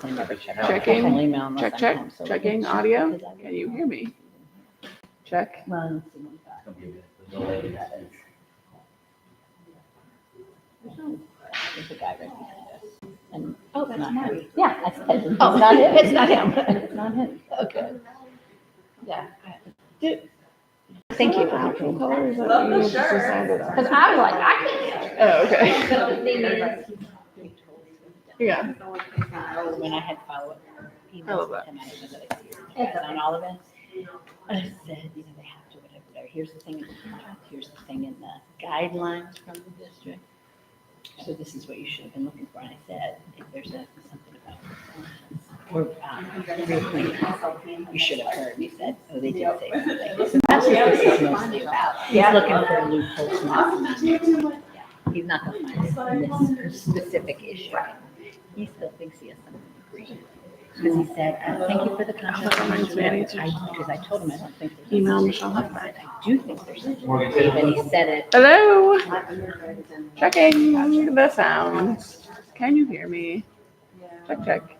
I never check my Checking. personal email unless Check, I'm check. home, so Checking it's- audio. because I- Can you hear me? Check. Well, let's see what we got. There's a guy right behind us. And, Oh, that's not Mark. him. Yeah, I said, it's Oh, not him. it's not him. It's not him. Okay. Yeah. Thank you. Actual colors that you just decided on. Because I was like, I can't. Oh, okay. So the thing is, Yeah. when I had follow-up I love emails that. with him, I don't know that I see on all of it. I said, you know, they have to, whatever. Here's the thing in the contract, here's the thing in the guidelines from the district. So this is what you should have been looking for. And I said, if there's something about or reappointment, you should have heard. And he said, oh, they did say something. So that's what this is mostly about. He's looking for a loophole. Yeah, he's not going to find it in this specific issue. He still thinks he has something to agree. Because he said, thank you for the contract. That reminds me, I need to Because I told him I don't think there's. email Michelle I Huffman. said, I do think there's something. And he said it. Hello. Checking the sounds. Can you hear me? Check, check.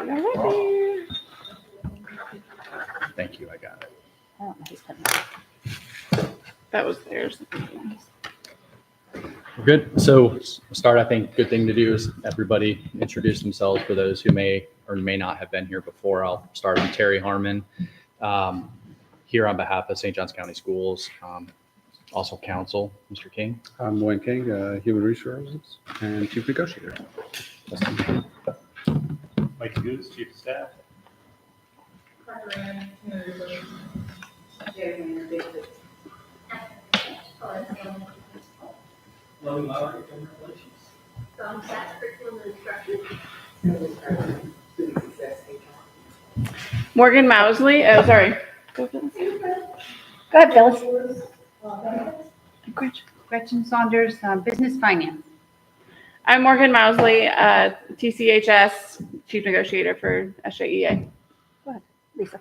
Alrighty. Thank you, I got it. I don't know who's putting that. That was theirs. We're good. So start, I think, good thing to do is everybody introduce themselves for those who may or may not have been here before. I'll start with Terry Harmon, here on behalf of St. Johns County Schools, also counsel, Mr. King. I'm Wayne King, Human Resources and Chief Negotiator. Mike Goose, Chief of Staff. Loving Lowry, Government Relations. Morgan Mousley. Oh, sorry. Go Phyllis. Go ahead, Phyllis. Gretchen Saunders, Business Finance. I'm Morgan Mousley, TCHS Chief Negotiator for SJEA. Lisa.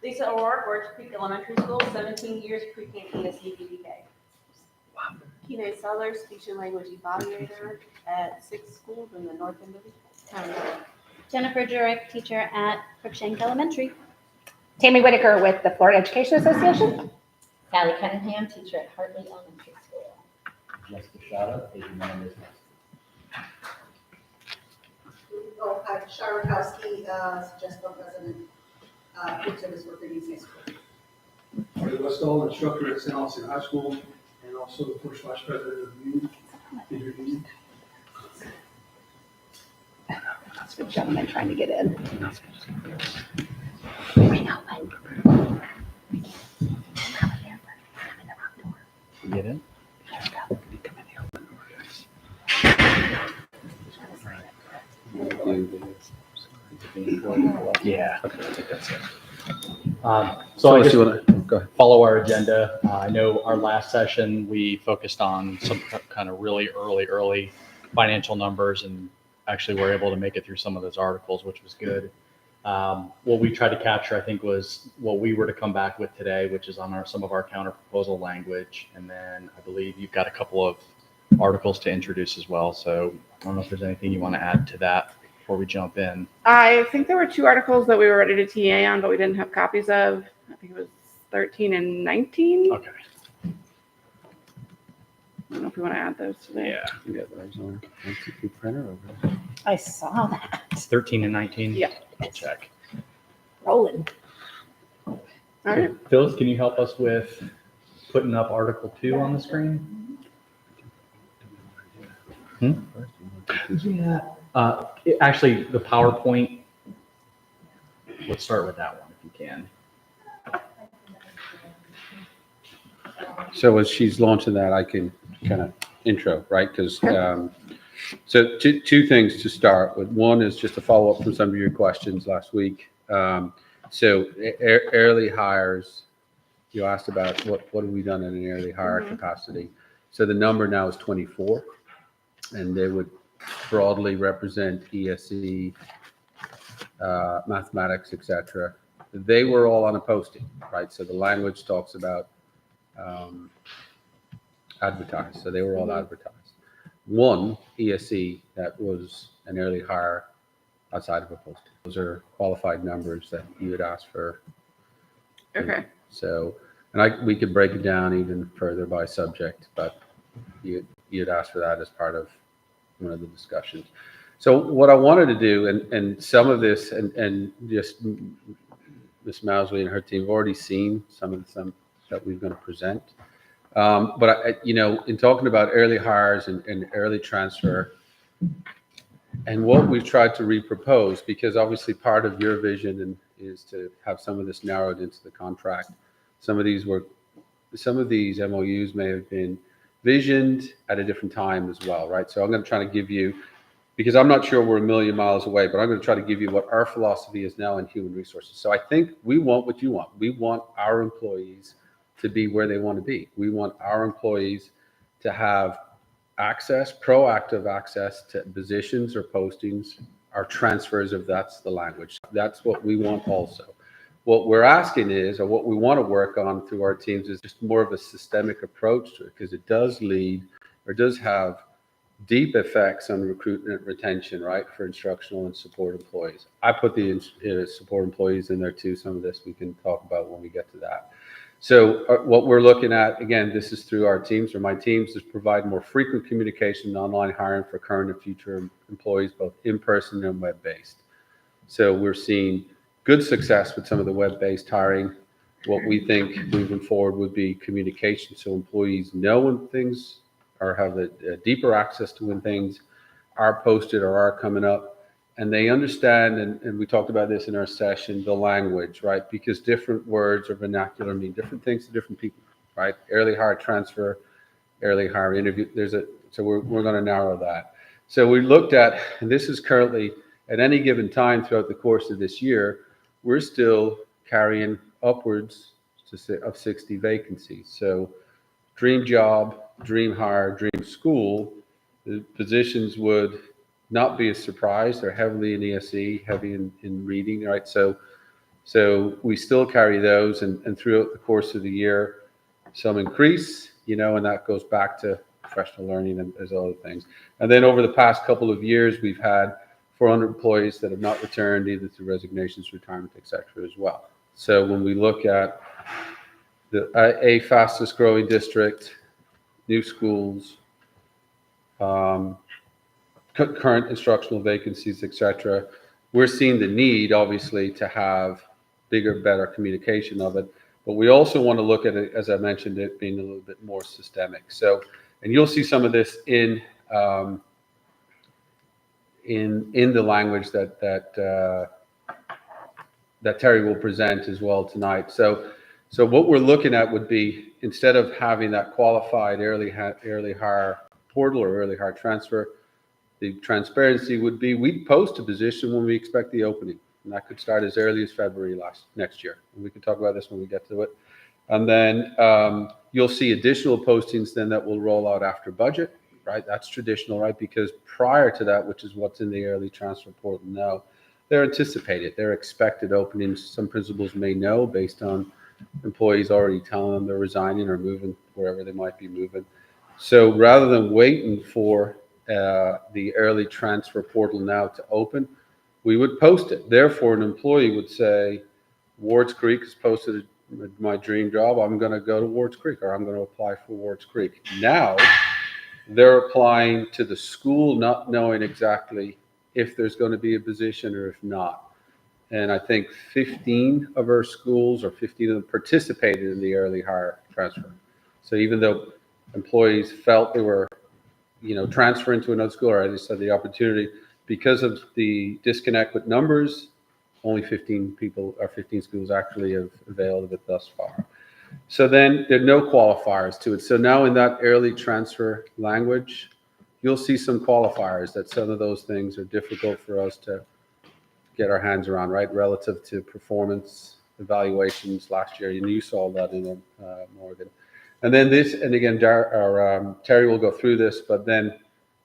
Lisa O'Rourke, Orange Creek Elementary School, 17 years pre-K ESC BBK. Kine Sellers, speech and language evaluator at 6 schools in the north end of the county. Jennifer Jurek, teacher at Crookshank Elementary. Tammy Whitaker with the Florida Education Association. Sally Cunningham, teacher at Hartley Elementary School. Jessica Shadow, Asian Man Business. Oh, hi, Shara Rakowski, Jessica President, food service worker at East High School. Marty Westall, instructor at St. Augustine High School, and also the first vice president of youth. That's the gentleman trying to get in. Get in? Yeah. Okay, I think that's it. So I if guess you want to go ahead. follow our agenda. I know our last session, we focused on some kind of really early financial numbers, and actually were able to make it through some of those articles, which was good. What we tried to capture, I think, was what we were to come back with today, which is on some of our counter proposal language. And then I believe you've got a couple of articles to introduce as well. So I don't know if there's anything you want to add to that before we jump in. I think there were 2 articles that we were ready to TA on, but we didn't have copies of. I think it was 13 and 19. Okay. I don't know if we want to add those today. Yeah. Yeah, there's our MCQ printer over there. I saw that. It's 13 and 19? Yeah. I'll check. Rolling. All right. Phyllis, can you help us with putting up Article 2 on the screen? Yeah. Actually, the PowerPoint, let's start with that one if you can. So as she's launching that, I can kind of intro, right? Because so two things to start with. One is just a follow up from some of your questions last week. So early hires, you asked about what have we done in an early hire capacity. So the number now is 24, and they would broadly represent ESE, mathematics, etc. They were all on a posting, right? So the language talks about advertised. So they were all advertised. One ESE that was an early hire outside of a posting. Those are qualified numbers that you would ask for. Okay. So, and we could break it down even further by subject, but you'd ask for that as part of one of the discussions. So what I wanted to do, and some of this, and just Ms. Mousley and her team have already seen some of them that we're going to present. But in talking about early hires and early transfer, and what we've tried to repropose, because obviously part of your vision is to have some of this narrowed into the contract. Some of these MOUs may have been visioned at a different time as well, right? So I'm going to try to give you, because I'm not sure we're a million miles away, but I'm going to try to give you what our philosophy is now in human resources. So I think we want what you want. We want our employees to be where they want to be. We want our employees to have access, proactive access to positions or postings, or transfers, if that's the language. That's what we want also. What we're asking is, or what we want to work on through our teams, is just more of a systemic approach to it, because it does lead, or does have deep effects on recruitment and retention, right, for instructional and support employees. I put the support employees in there too. Some of this we can talk about when we get to that. So what we're looking at, again, this is through our teams or my teams, is provide more frequent communication and online hiring for current and future employees, both in person and web-based. So we're seeing good success with some of the web-based hiring. What we think moving forward would be communication, so employees know when things or have a deeper access to when things are posted or are coming up. And they understand, and we talked about this in our session, the language, right? Because different words or vernacular mean different things to different people, right? Early hire transfer, early hire interview. So we're going to narrow that. So we looked at, and this is currently at any given time throughout the course of this year, we're still carrying upwards of 60 vacancies. So dream job, dream hire, dream school, the positions would not be a surprise. They're heavily in ESE, heavy in reading, right? So we still carry those, and throughout the course of the year, some increase, and that goes back to professional learning and there's other things. And then over the past couple of years, we've had 400 employees that have not returned either through resignations, retirement, et cetera, as well. So when we look at a fastest growing district, new schools, current instructional vacancies, et cetera, we're seeing the need, obviously, to have bigger, better communication of it. But we also want to look at it, as I mentioned, it being a little bit more systemic. So, and you'll see some of this in the language that Terry will present as well tonight. So what we're looking at would be, instead of having that qualified early hire portal or early hire transfer, the transparency would be we'd post a position when we expect the opening. And that could start as early as February next year. And we can talk about this when we get to it. And then you'll see additional postings then that will roll out after budget, right? That's traditional, right? Because prior to that, which is what's in the early transfer portal now, they're anticipated. They're expected openings. Some principals may know based on employees already telling them they're resigning or moving wherever they might be moving. So rather than waiting for the early transfer portal now to open, we would post it. Therefore, an employee would say, Wards Creek has posted my dream job. I'm going to go to Wards Creek, or I'm going to apply for Wards Creek. Now, they're applying to the school, not knowing exactly if there's going to be a position or if not. And I think 15 of our schools, or 15 of them, participated in the early hire transfer. So even though employees felt they were transferring to another school, or I just had the opportunity, because of the disconnect with numbers, only 15 people or 15 schools actually have availed of it thus far. So then there are no qualifiers to it. So now in that early transfer language, you'll see some qualifiers that some of those things are difficult for us to get our hands around, right? Relative to performance evaluations last year. And you saw that in Morgan. And then this, and again, Terry will go through this, but then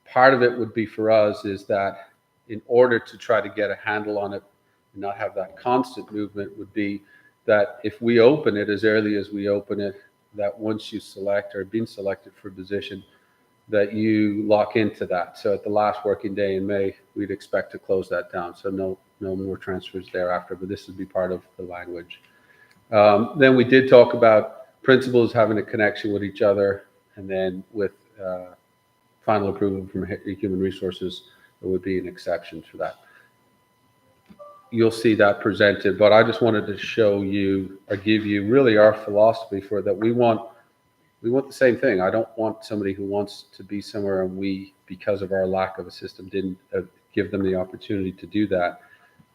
part of it would be for us is that in order to try to get a handle on it and not have that constant movement, would be that if we open it as early as we open it, that once you select or been selected for a position, that you lock into that. So at the last working day in May, we'd expect to close that down. So no more transfers thereafter, but this would be part of the language. Then we did talk about principals having a connection with each other, and then with final approval from Human Resources, there would be an exception for that. You'll see that presented, but I just wanted to show you or give you really our philosophy for that. We want the same thing. I don't want somebody who wants to be somewhere and we, because of our lack of a system, didn't give them the opportunity to do that.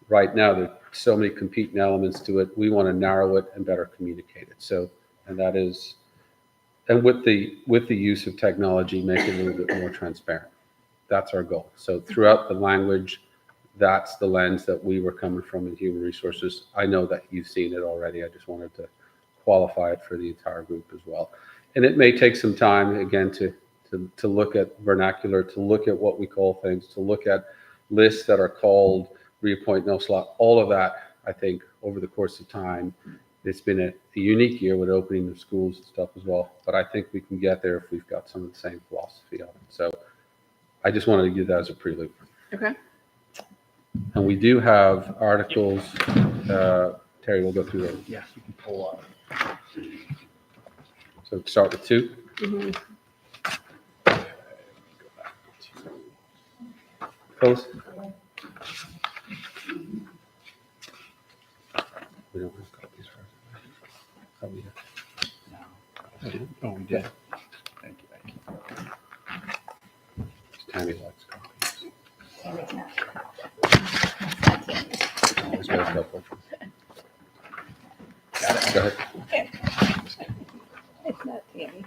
Right now, there are so many competing elements to it. We want to narrow it and better communicate it. So, and that is, and with the use of technology, make it a little bit more transparent. That's our goal. So throughout the language, that's the lens that we were coming from in Human Resources. I know that you've seen it already. I just wanted to qualify it for the entire group as well. And it may take some time, again, to look at vernacular, to look at what we call things, to look at lists that are called reappoint, no slot, all of that. I think over the course of time, it's been a unique year with opening of schools and stuff as well. But I think we can get there if we've got some of the same philosophy on it. So I just wanted to give that as a prelude. Okay. And we do have articles, Terry will go through those. Yeah, you can pull up. So start with 2. Mhm. Close. We don't have copies for it. Oh, we do. Oh, we did. Thank you. Tammy likes copies. Tammy's not. There's got a couple. Got it. Go ahead. It's not Tammy.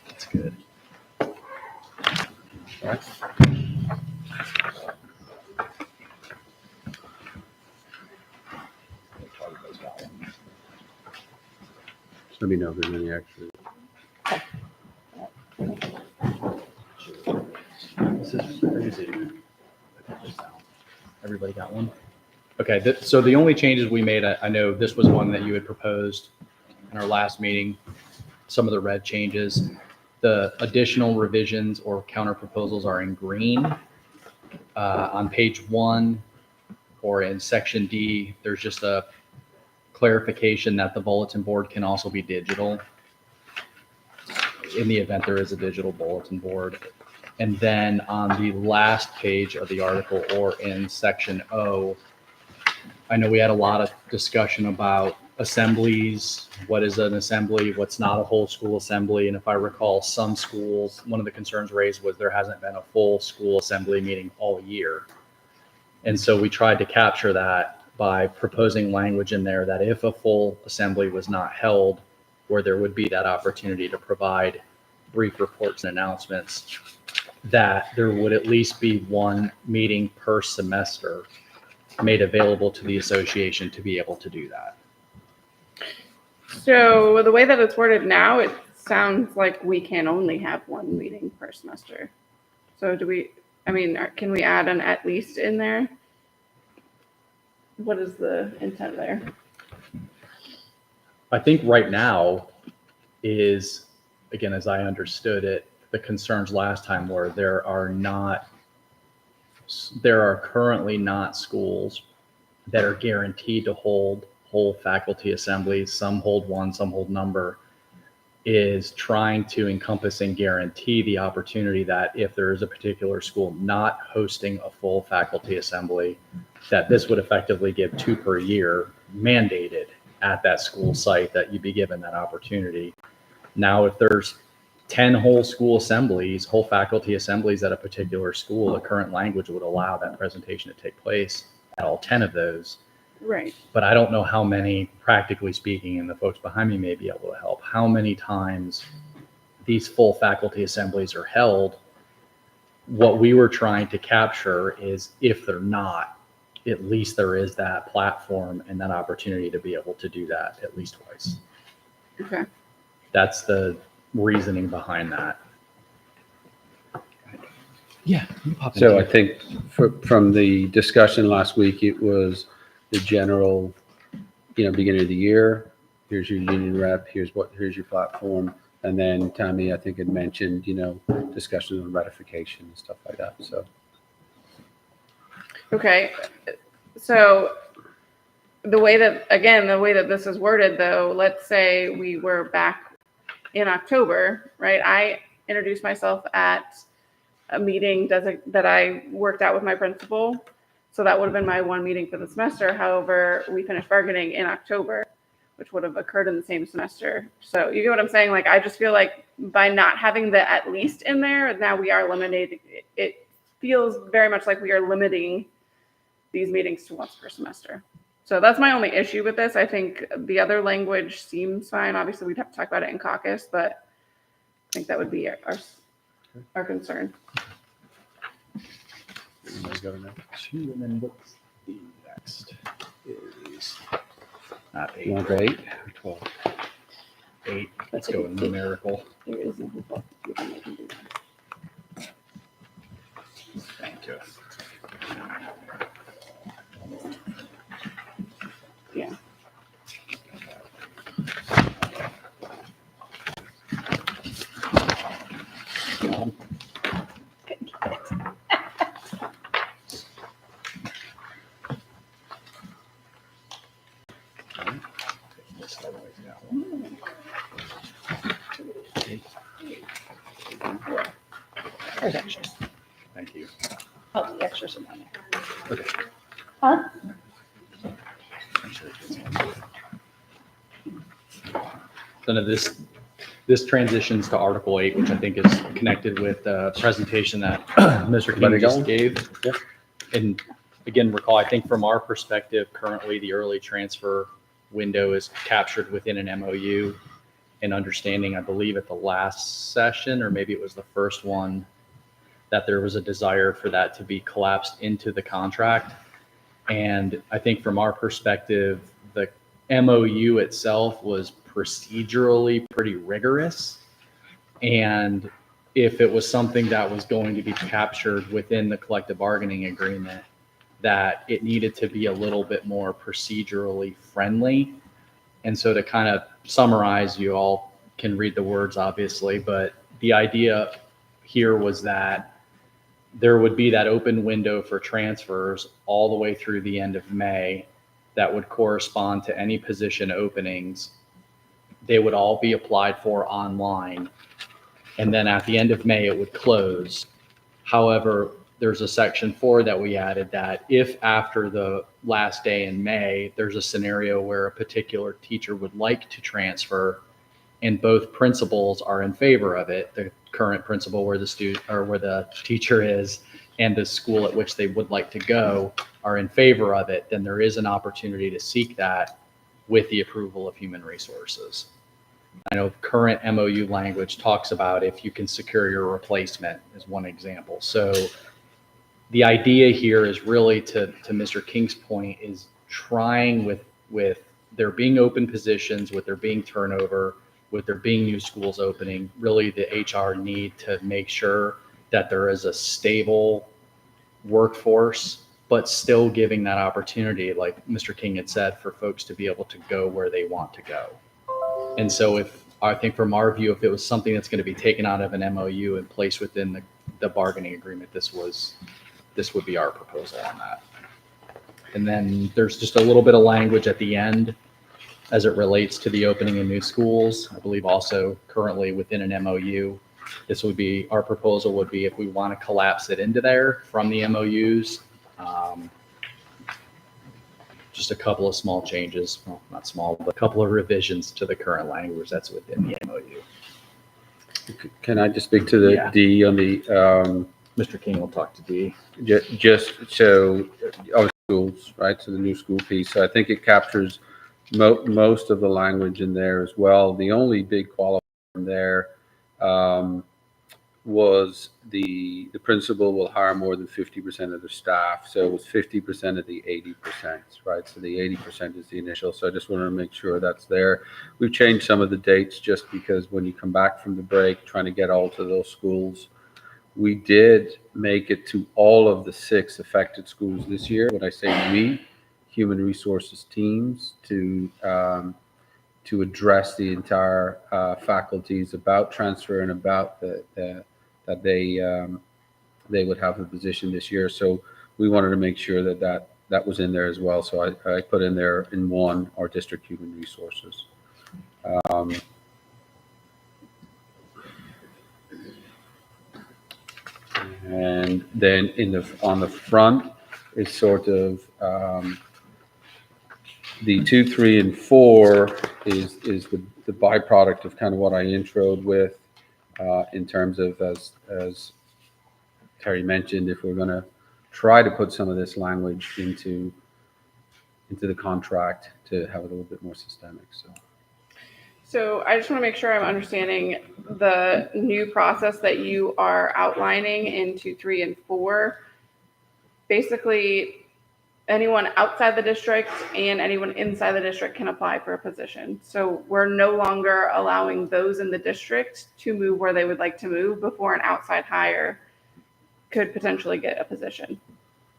That's good. All right. Just let me know if there's any extra. This is crazy. Everybody got one? Okay, so the only changes we made, I know this was one that you had proposed in our last meeting, some of the red changes. The additional revisions or counter proposals are in green. On page 1 or in section D, there's just a clarification that the bulletin board can also be digital in the event there is a digital bulletin board. And then on the last page of the article or in section O, I know we had a lot of discussion about assemblies. What is an assembly? What's not a whole school assembly? And if I recall, some schools, one of the concerns raised was there hasn't been a full school assembly meeting all year. And so we tried to capture that by proposing language in there that if a full assembly was not held, where there would be that opportunity to provide brief reports and announcements, that there would at least be one meeting per semester made available to the association to be able to do that. So the way that it's worded now, it sounds like we can only have one meeting per semester. So can we add an at least in there? What is the intent there? I think right now is, again, as I understood it, the concerns last time were there are currently not schools that are guaranteed to hold whole faculty assemblies. Some hold one, some hold number, is trying to encompass and guarantee the opportunity that if there is a particular school not hosting a full faculty assembly, that this would effectively give 2 per year mandated at that school site, that you'd be given that opportunity. Now, if there's 10 whole school assemblies, whole faculty assemblies at a particular school, the current language would allow that presentation to take place at all 10 of those. Right. But I don't know how many, practically speaking, and the folks behind me may be able to help, how many times these full faculty assemblies are held. What we were trying to capture is if they're not, at least there is that platform and that opportunity to be able to do that at least twice. Okay. That's the reasoning behind that. Yeah. So I think from the discussion last week, it was the general, beginning of the year, here's your union rep, here's your platform. And then Tammy, I think, had mentioned, discussion on ratification and stuff like that. So. Okay. So the way that this is worded though, let's say we were back in October, right? I introduced myself at a meeting that I worked out with my principal. So that would have been my one meeting for the semester. However, we finished bargaining in October, which would have occurred in the same semester. So you get what I'm saying? Like, I just feel like by not having the at least in there, now we are eliminating, it feels very much like we are limiting these meetings to once per semester. So that's my only issue with this. I think the other language seems fine. Obviously, we'd have to talk about it in caucus, but I think that would be our concern. Two, and then what's the next is not 8. You want to go 8 or 12? 8. Let's go with numerical. There is no book. Thank you. Yeah. There's extras. Thank you. Oh, the extras are down there. Okay. Huh? So now this transitions to Article 8, which I think is connected with the presentation that Mr. King just gave. Yeah. And again, recall, I think from our perspective, currently the early transfer window is captured within an MOU. And understanding, I believe at the last session, or maybe it was the first one, that there was a desire for that to be collapsed into the contract. And I think from our perspective, the MOU itself was procedurally pretty rigorous. And if it was something that was going to be captured within the collective bargaining agreement, that it needed to be a little bit more procedurally friendly. And so to kind of summarize, you all can read the words obviously, but the idea here was that there would be that open window for transfers all the way through the end of May that would correspond to any position openings. They would all be applied for online. And then at the end of May, it would close. However, there's a section 4 that we added that if after the last day in May, there's a scenario where a particular teacher would like to transfer and both principals are in favor of it, the current principal where the student or where the teacher is and the school at which they would like to go are in favor of it, then there is an opportunity to seek that with the approval of human resources. I know current MOU language talks about if you can secure your replacement as one example. So the idea here is really to Mr. King's point is trying with there being open positions, with there being turnover, with there being new schools opening, really the HR need to make sure that there is a stable workforce, but still giving that opportunity, like Mr. King had said, for folks to be able to go where they want to go. And so if I think from our view, if it was something that's going to be taken out of an MOU and placed within the bargaining agreement, this would be our proposal on that. And then there's just a little bit of language at the end as it relates to the opening of new schools. I believe also currently within an MOU, this would be, our proposal would be if we want to collapse it into there from the MOUs, just a couple of small changes, well, not small, but a couple of revisions to the current language that's within the MOU. Can I just speak to the Yeah. D on the, Mr. King will talk to D. just so, our schools, right? So the new school piece. So I think it captures most of the language in there as well. The only big qualifier in there was the principal will hire more than 50% of their staff. So it was 50% of the 80%, right? So the 80% is the initial. So I just wanted to make sure that's there. We've changed some of the dates just because when you come back from the break, trying to get all to those schools, we did make it to all of the 6 affected schools this year. When I say we, human resources teams, to address the entire faculties about transfer and about that they would have a position this year. So we wanted to make sure that was in there as well. So I put in there in 1 our district human resources. And then on the front is sort of the 2, 3, and 4 is the byproduct of kind of what I introed with in terms of as Terry mentioned, if we're going to try to put some of this language into the contract to have it a little bit more systemic. So I just want to make sure I'm understanding the new process that you are outlining in 2, 3, and 4. Basically, anyone outside the district and anyone inside the district can apply for a position. So we're no longer allowing those in the district to move where they would like to move before an outside hire could potentially get a position.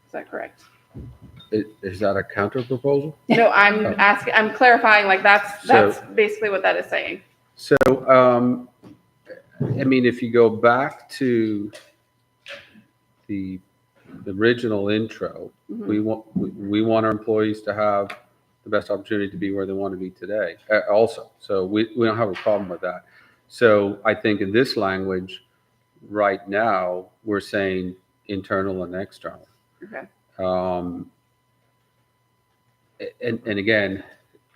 Is that correct? Is that a counter proposal? No, I'm clarifying, like that's basically what that is saying. So, I mean, if you go back to the original intro, we want our employees to have the best opportunity to be where they want to be today also. So we don't have a problem with that. So I think in this language right now, we're saying internal and external. Okay. And again,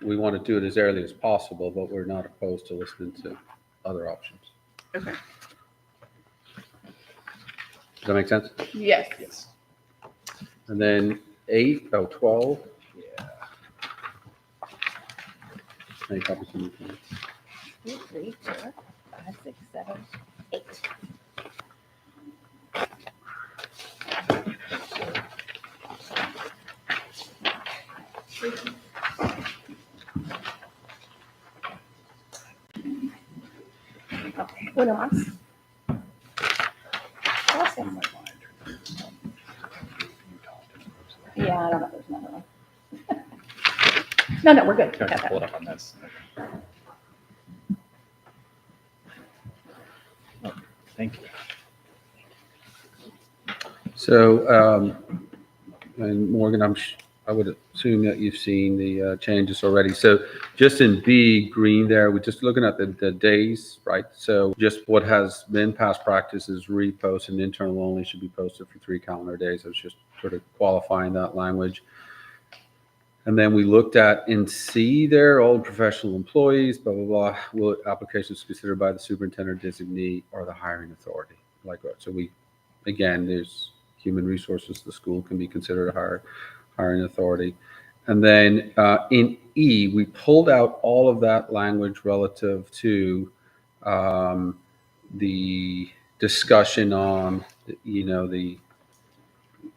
we want to do it as early as possible, but we're not opposed to listening to other options. Okay. Does that make sense? Yes. Yes. And then 12. Yeah. Any copies of the- 2, 3, 4, 5, 6, 7, 8. Okay, uno más. Awesome. Yeah, I don't know if there's another one. No, we're good. Can I Got just that pull it one. up on this? Oh, thank you. So, and Morgan, I would assume that you've seen the changes already. So just in B, green there, we're just looking at the days, right? So just what has been past practice is repost and internal only should be posted for 3 calendar days. I was just sort of qualifying that language. And then we looked at in C there, all professional employees, blah, blah, blah, will applications considered by the superintendent designee or the hiring authority. Like, so again, there's human resources, the school can be considered a hiring authority. And then in E, we pulled out all of that language relative to the discussion on, the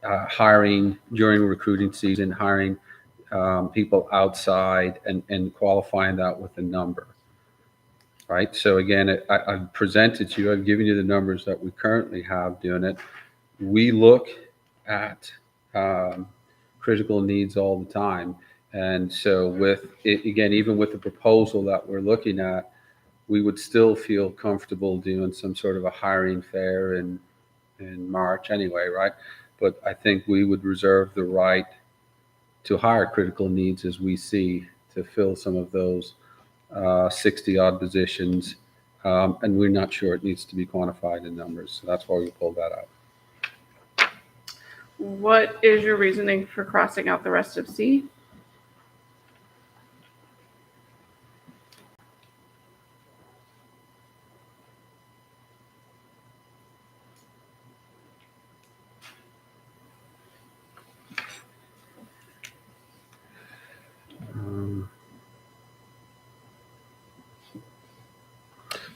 hiring during recruiting season, hiring people outside and qualifying that with a number. Right. So again, I've presented to you, I've given you the numbers that we currently have doing it. We look at critical needs all the time. And so with it, again, even with the proposal that we're looking at, we would still feel comfortable doing some sort of a hiring fair in March anyway, right? But I think we would reserve the right to hire critical needs as we see to fill some of those 60 odd positions. And we're not sure it needs to be quantified in numbers. So that's why we pulled that out. What is your reasoning for crossing out the rest of C?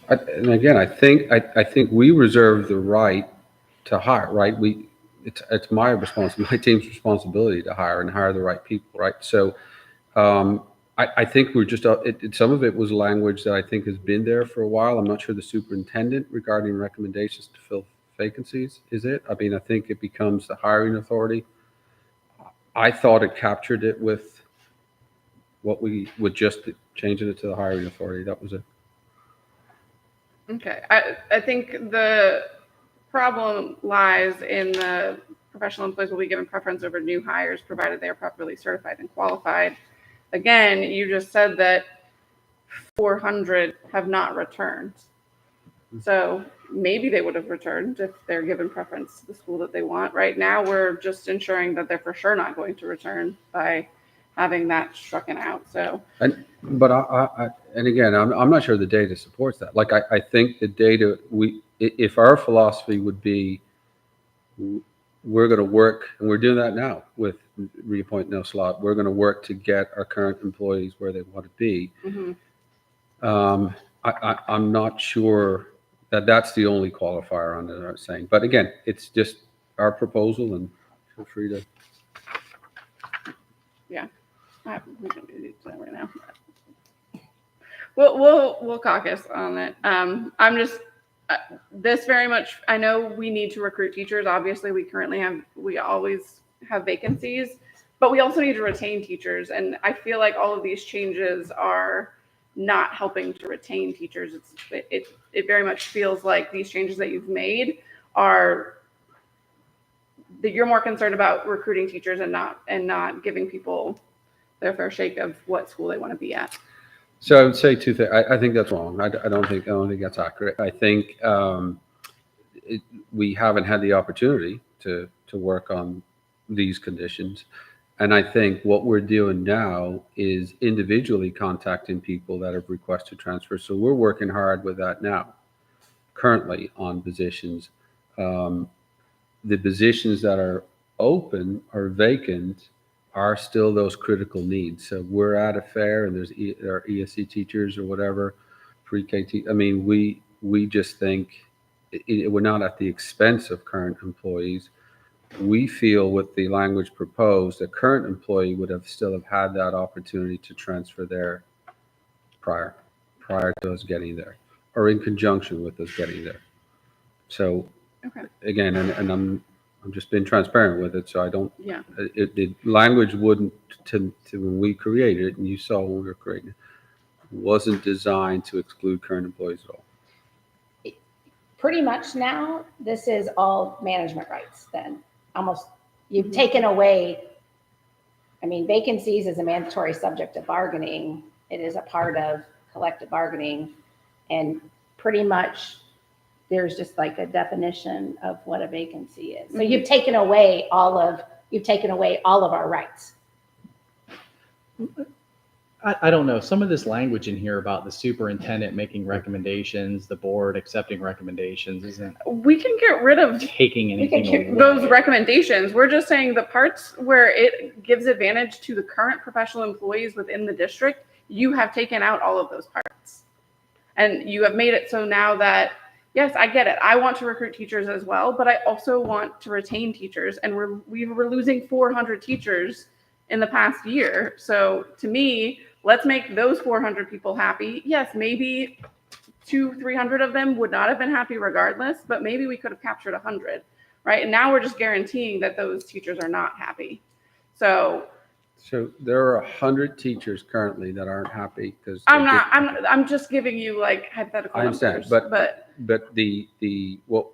And again, I think we reserve the right to hire, right? It's my responsibility, my team's responsibility to hire and hire the right people, right? So I think we're just some of it was language that I think has been there for a while. I'm not sure the superintendent regarding recommendations to fill vacancies, is it? I mean, I think it becomes the hiring authority. I thought it captured it with what we would just changing it to the hiring authority. That was it. Okay. I think the problem lies in the professional employees will be given preference over new hires provided they are properly certified and qualified. Again, you just said that 400 have not returned. So maybe they would have returned if they're given preference to the school that they want. Right now, we're just ensuring that they're for sure not going to return by having that strucken out. So, but and again, I'm not sure the data supports that. Like, I think the data, if our philosophy would be, we're going to work, and we're doing that now with reappoint no slot. We're going to work to get our current employees where they want to be. I'm not sure that that's the only qualifier on it. I'm saying, but again, it's just our proposal, and feel free to. yeah, we don't need to do that right now. We'll caucus on it. I'm just this very much. I know we need to recruit teachers. Obviously, we always have vacancies, but we also need to retain teachers. And I feel like all of these changes are not helping to retain teachers. It very much feels like these changes that you've made are that you're more concerned about recruiting teachers and not giving people their fair shake of what school they want to be at. So I would say two things. I think that's wrong. I don't think that's accurate. I think we haven't had the opportunity to work on these conditions. And I think what we're doing now is individually contacting people that have requested transfer. So we're working hard with that now, currently on positions. The positions that are open or vacant are still those critical needs. So we're at a fair and there are ESC teachers or whatever, pre-K. I mean, we just think we're not at the expense of current employees. We feel with the language proposed, a current employee would have still have had that opportunity to transfer there prior to us getting there, or in conjunction with us getting there. So Okay. again, and I'm just being transparent with it, so I don't. Yeah. The language wouldn't to when we created it, and you saw when we were creating it, wasn't designed to exclude current employees at all. Pretty much now, this is all management rights then. Almost, you've taken away, I mean, vacancies is a mandatory subject of bargaining. It is a part of collective bargaining. And pretty much there's just like a definition of what a vacancy is. So you've taken away all of our rights. I don't know. Some of this language in here about the superintendent making recommendations, the board accepting recommendations isn't We can get rid of taking anything away. those recommendations. We're just saying the parts where it gives advantage to the current professional employees within the district, you have taken out all of those parts. And you have made it so now that, yes, I get it. I want to recruit teachers as well, but I also want to retain teachers. And we're losing 400 teachers in the past year. So to me, let's make those 400 people happy. Yes, maybe 200-300 of them would not have been happy regardless, but maybe we could have captured 100, right? And now we're just guaranteeing that those teachers are not happy. So there are 100 teachers currently that aren't happy because I'm just giving you like hypothetical I understand, numbers, but what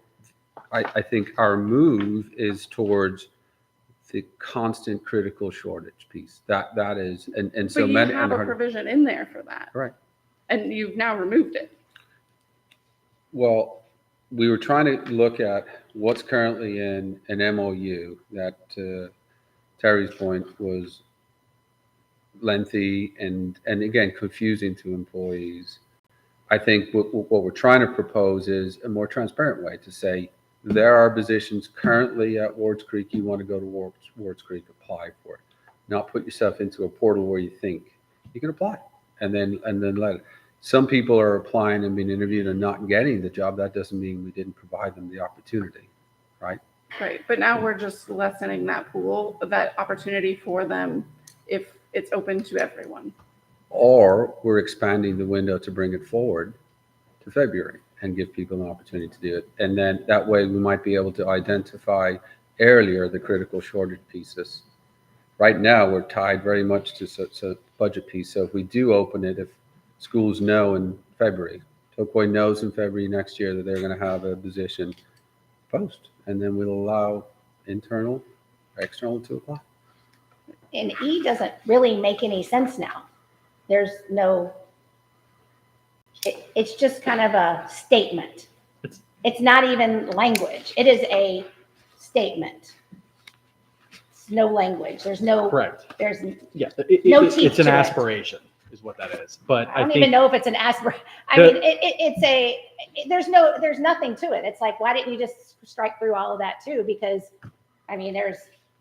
I think our move is towards the constant critical shortage piece. That is, and so but you many have a provision in there for that, right? And you've now removed it. Well, we were trying to look at what's currently in an MOU that Terry's point was lengthy and again confusing to employees. I think what we're trying to propose is a more transparent way to say there are positions currently at Wards Creek. You want to go to Wards Creek, apply for it. Not put yourself into a portal where you think you can apply and then let it. Some people are applying and being interviewed and not getting the job. That doesn't mean we didn't provide them the opportunity, right? Right, but now we're just lessening that pool, that opportunity for them if it's open to everyone. Or we're expanding the window to bring it forward to February and give people an opportunity to do it. And then that way we might be able to identify earlier the critical shortage pieces. Right now, we're tied very much to budget piece. So if we do open it, if schools know in February, Tokoi knows in February next year that they're going to have a position post, and then we'll allow internal, external to apply. And E doesn't really make any sense now. There's no, it's just kind of a statement. It's not even language. It is a statement. It's no language. There's no, Correct. There's Yeah, no teeth it's an to it. aspiration is what that is. But I don't think even know if it's an aspiration. I mean, there's nothing to it. It's like, why didn't you just strike through all of that too? Because I mean,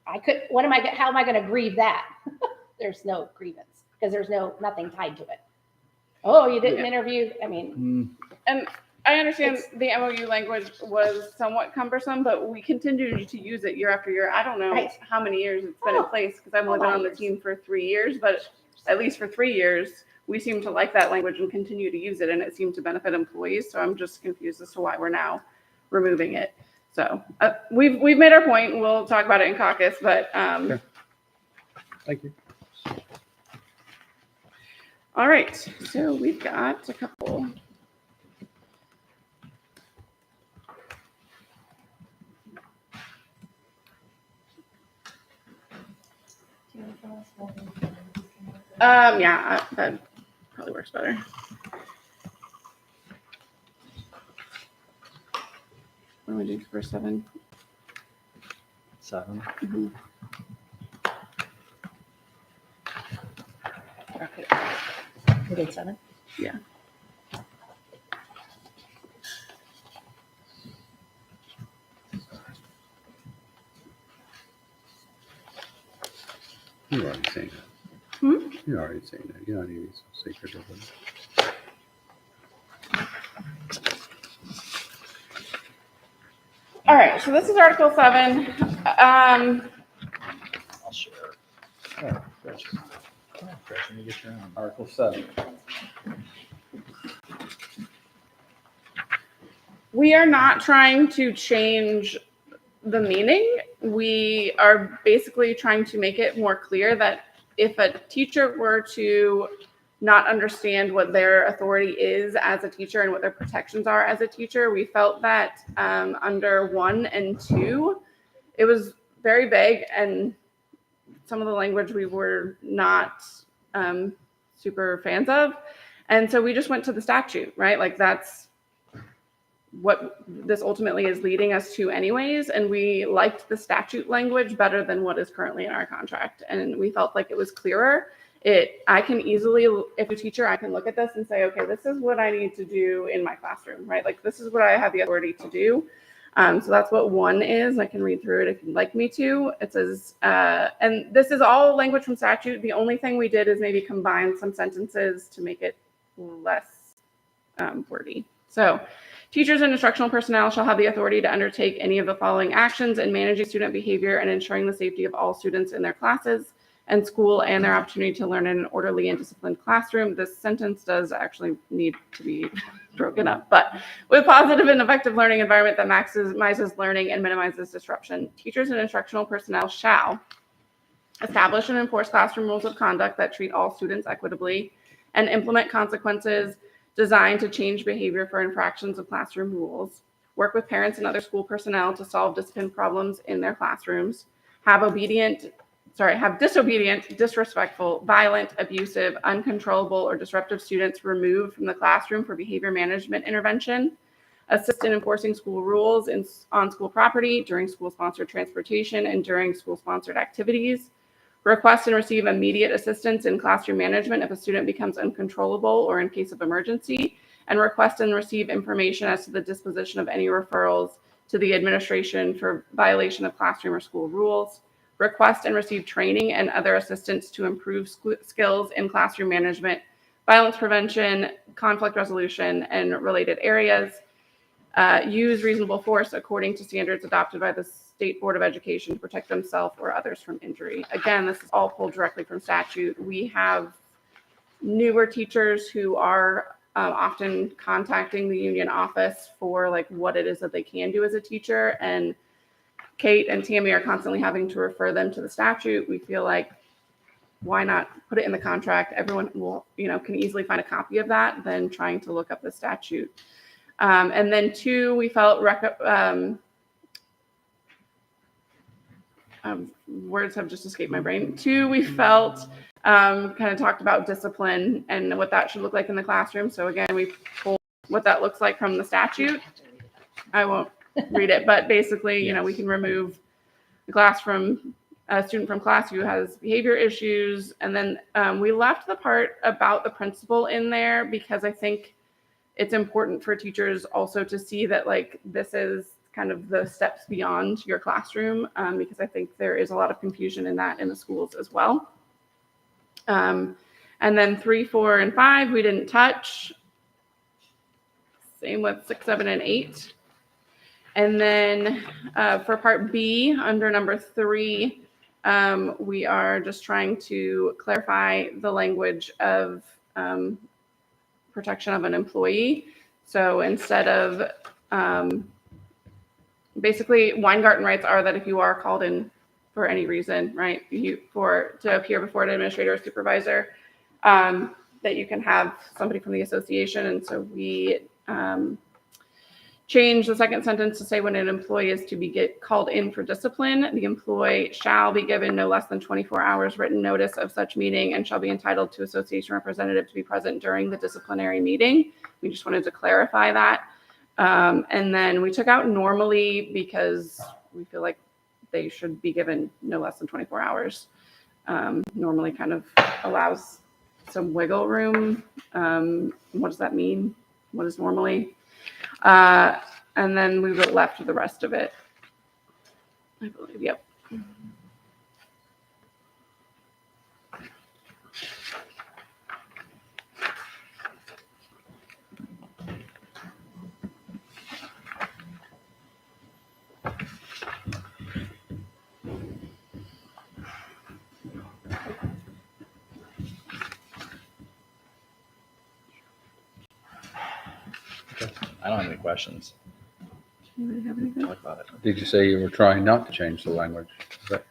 how am I going to grieve that? There's no grievance because there's nothing tied to it. Oh, you didn't interview. I mean, and I understand the MOU language was somewhat cumbersome, but we continue to use it year after year. I don't know how many years it's been in place because I've only been on the team for 3 years, but at least for 3 years, we seem to like that language and continue to use it, and it seemed to benefit employees. So I'm just confused as to why we're now removing it. So we've made our point. We'll talk about it in caucus, but Okay. Thank you. All right. So we've got a couple. Yeah, that probably works better. What do we do for 7? 7. Mhm. Okay. We did 7? Yeah. You're already saying that. Hmm? You're already saying that. You're not even so secretive with it. All right, so this is Article 7. I'll share. Oh, Gretchen. Oh, Gretchen, you get your own. Article 7. We are not trying to change the meaning. We are basically trying to make it more clear that if a teacher were to not understand what their authority is as a teacher and what their protections are as a teacher, we felt that under 1 and 2, it was very vague, and some of the language we were not super fans of. And so we just went to the statute, right? Like that's what this ultimately is leading us to anyways. And we liked the statute language better than what is currently in our contract. And we felt like it was clearer. I can easily, if a teacher, I can look at this and say, okay, this is what I need to do in my classroom, right? Like this is what I have the authority to do. So that's what 1 is. I can read through it if you'd like me to. It says, and this is all language from statute. The only thing we did is maybe combine some sentences to make it less wordy. So teachers and instructional personnel shall have the authority to undertake any of the following actions in managing student behavior and ensuring the safety of all students in their classes and school and their opportunity to learn in an orderly and disciplined classroom. This sentence does actually need to be broken up, but with positive and effective learning environment that maximizes learning and minimizes disruption. Teachers and instructional personnel shall establish and enforce classroom rules of conduct that treat all students equitably and implement consequences designed to change behavior for infractions of classroom rules, work with parents and other school personnel to solve discipline problems in their classrooms, have disobedient, disrespectful, violent, abusive, uncontrollable, or disruptive students removed from the classroom for behavior management intervention, assist in enforcing school rules on school property during school-sponsored transportation and during school-sponsored activities, request and receive immediate assistance in classroom management if a student becomes uncontrollable or in case of emergency, and request and receive information as to the disposition of any referrals to the administration for violation of classroom or school rules, request and receive training and other assistance to improve skills in classroom management, violence prevention, conflict resolution, and related areas, use reasonable force according to standards adopted by the State Board of Education to protect themselves or others from injury. Again, this is all pulled directly from statute. We have newer teachers who are often contacting the union office for like what it is that they can do as a teacher. And Kate and Tammy are constantly having to refer them to the statute. We feel like, why not put it in the contract? Everyone will, can easily find a copy of that than trying to look up the statute. And then 2, we felt words have just escaped my brain. 2, we felt kind of talked about discipline and what that should look like in the classroom. So again, we pulled what that looks like from the statute. I won't read it, but basically, we can remove a student from class who has behavior issues. And then we left the part about the principal in there because I think it's important for teachers also to see that like this is kind of the steps beyond your classroom, because I think there is a lot of confusion in that in the schools as well. And then 3, 4, and 5, we didn't touch. Same with 6, 7, and 8. And then for part B, under number 3, we are just trying to clarify the language of protection of an employee. So instead of basically Weingarten rights are that if you are called in for any reason, right, to appear before an administrator or supervisor, that you can have somebody from the association. And so we change the second sentence to say when an employee is to be called in for discipline, the employee shall be given no less than 24 hours written notice of such meeting and shall be entitled to association representative to be present during the disciplinary meeting. We just wanted to clarify that. And then we took out normally because we feel like they should be given no less than 24 hours. Normally kind of allows some wiggle room. What does that mean? What is normally? And then we left the rest of it, I believe. Yep. I don't have any questions. Anybody have anything? Talk about it. Did you say you were trying not to change the language? Is that-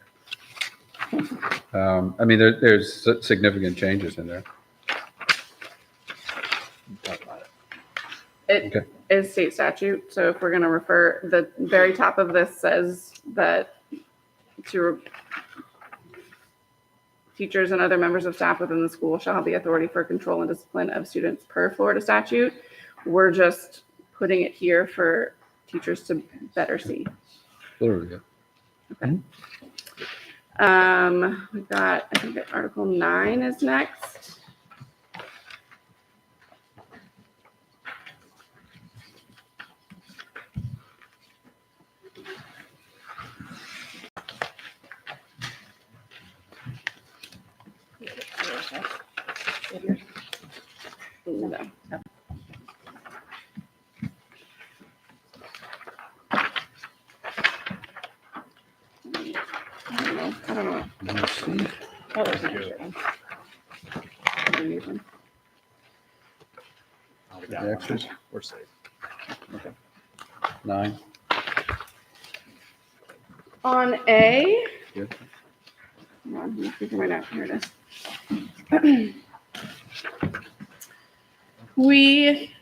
I mean, there's significant changes in there. Talk about it. It Okay. is state statute. So if we're going to refer, the very top of this says that teachers and other members of staff within the school shall have the authority for control and discipline of students per Florida statute. We're just putting it here for teachers to better see. Clearly, yeah. We've got, I think that Article 9 is next. No. I don't know. Let's see. Oh, there's an extra one. Underneath one. Oh, we The got one. extras? We're safe. 9. On A, Good. hold on, let me figure my note. Here it is. We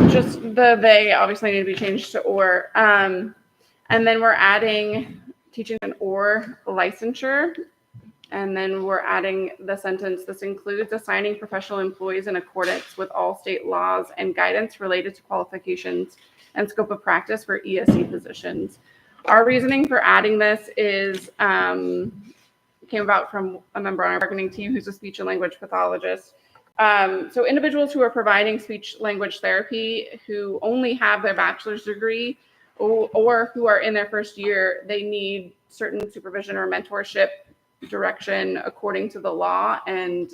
just they obviously need to be changed to or, and then we're adding teaching an or licensure, and then we're adding the sentence, this includes assigning professional employees in accordance with all state laws and guidance related to qualifications and scope of practice for ESE positions. Our reasoning for adding this is came about from a member on our marketing team who's a speech and language pathologist. So individuals who are providing speech language therapy who only have their bachelor's degree or who are in their first year, they need certain supervision or mentorship direction according to the law. And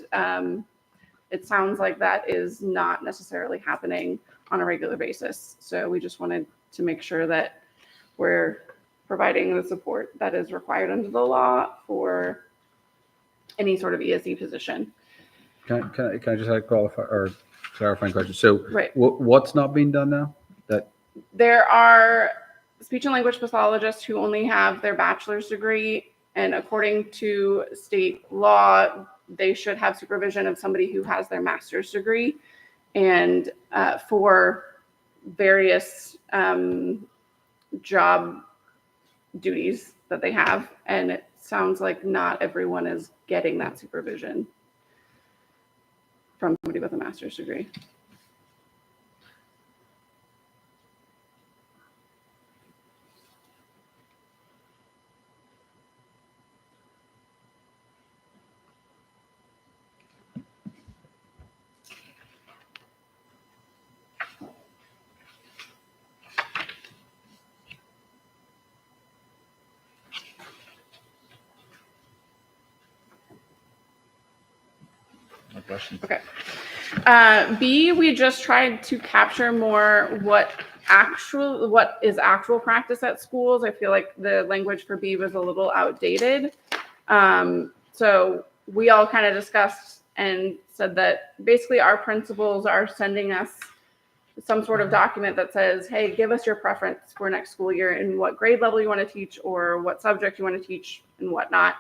it sounds like that is not necessarily happening on a regular basis. So we just wanted to make sure that we're providing the support that is required under the law for any sort of ESE position. Can I just have a clarifying question? So Right. What's not being done now? There are speech and language pathologists who only have their bachelor's degree, and according to state law, they should have supervision of somebody who has their master's degree, and for various job duties that they have. And it sounds like not everyone is getting that supervision from somebody with a master's degree. No questions. Okay. B, we just tried to capture more what is actual practice at schools. I feel like the language for B was a little outdated. So we all kind of discussed and said that basically our principals are sending us some sort of document that says, hey, give us your preference for next school year and what grade level you want to teach or what subject you want to teach and whatnot.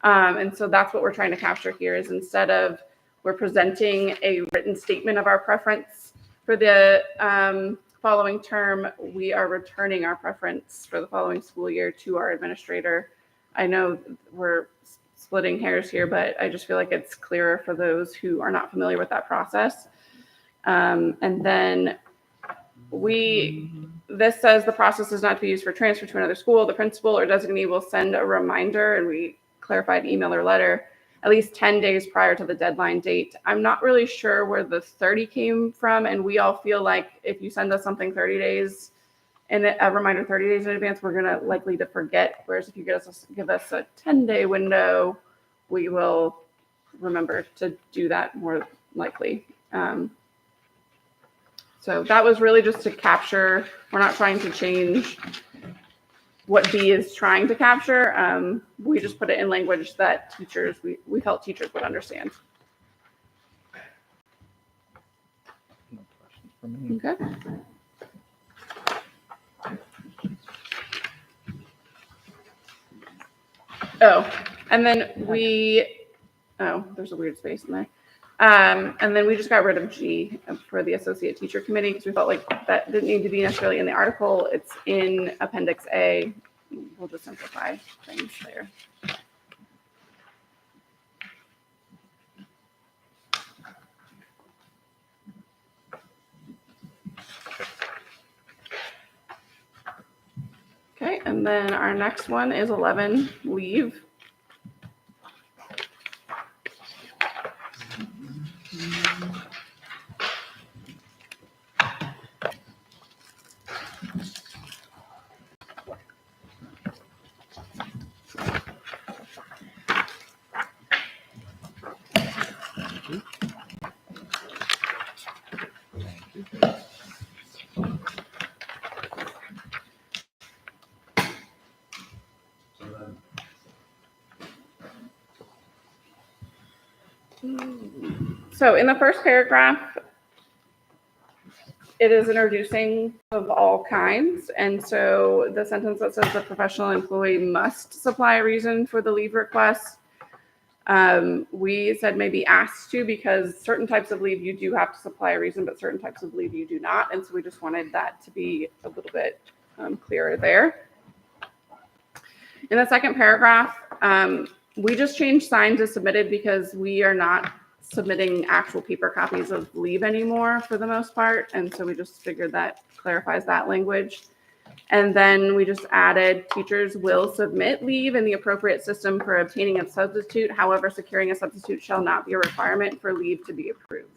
And so that's what we're trying to capture here is instead of we're presenting a written statement of our preference for the following term, we are returning our preference for the following school year to our administrator. I know we're splitting hairs here, but I just feel like it's clearer for those who are not familiar with that process. And then this says the process is not to be used for transfer to another school. The principal or designee will send a reminder, and we clarified email or letter, at least 10 days prior to the deadline date. I'm not really sure where the 30 came from, and we all feel like if you send us something 30 days and a reminder 30 days in advance, we're gonna likely to forget. Whereas if you give us a 10-day window, we will remember to do that more likely. So that was really just to capture, we're not trying to change what B is trying to capture. We just put it in language that we felt teachers would understand. No questions from me. Okay. Oh, and then there's a weird space in there. And then we just got rid of G for the associate teacher committee because we felt like that didn't need to be necessarily in the article. It's in Appendix A. We'll just simplify things there. Okay, and then our next one is 11, leave. So in the first paragraph, it is introducing of all kinds. And so the sentence that says the professional employee must supply a reason for the leave request, we said maybe asked to, because certain types of leave you do have to supply a reason, but certain types of leave you do not. And so we just wanted that to be a little bit clearer there. In the second paragraph, we just changed signed to submitted because we are not submitting actual paper copies of leave anymore for the most part. And so we just figured that clarifies that language. And then we just added teachers will submit leave in the appropriate system for obtaining a substitute. However, securing a substitute shall not be a requirement for leave to be approved.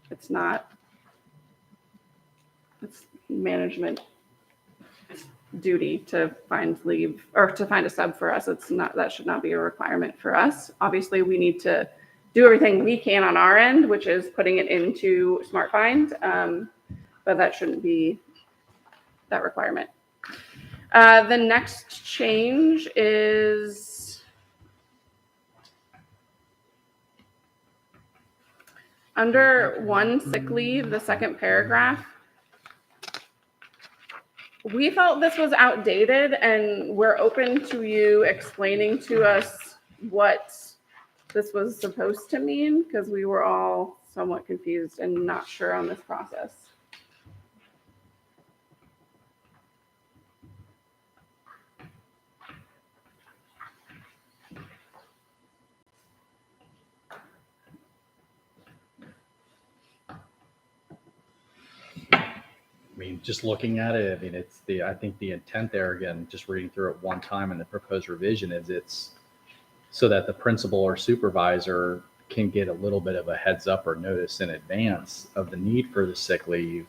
It's management duty to find leave or to find a sub for us. That should not be a requirement for us. Obviously, we need to do everything we can on our end, which is putting it into SmartFind, but that shouldn't be that requirement. The next change is under one sick leave, the second paragraph. We felt this was outdated, and we're open to you explaining to us what this was supposed to mean, because we were all somewhat confused and not sure on this process. I mean, just looking at it, I mean, I think the intent there, again, just reading through it one time in the proposed revision, is it's so that the principal or supervisor can get a little bit of a heads up or notice in advance of the need for the sick leave.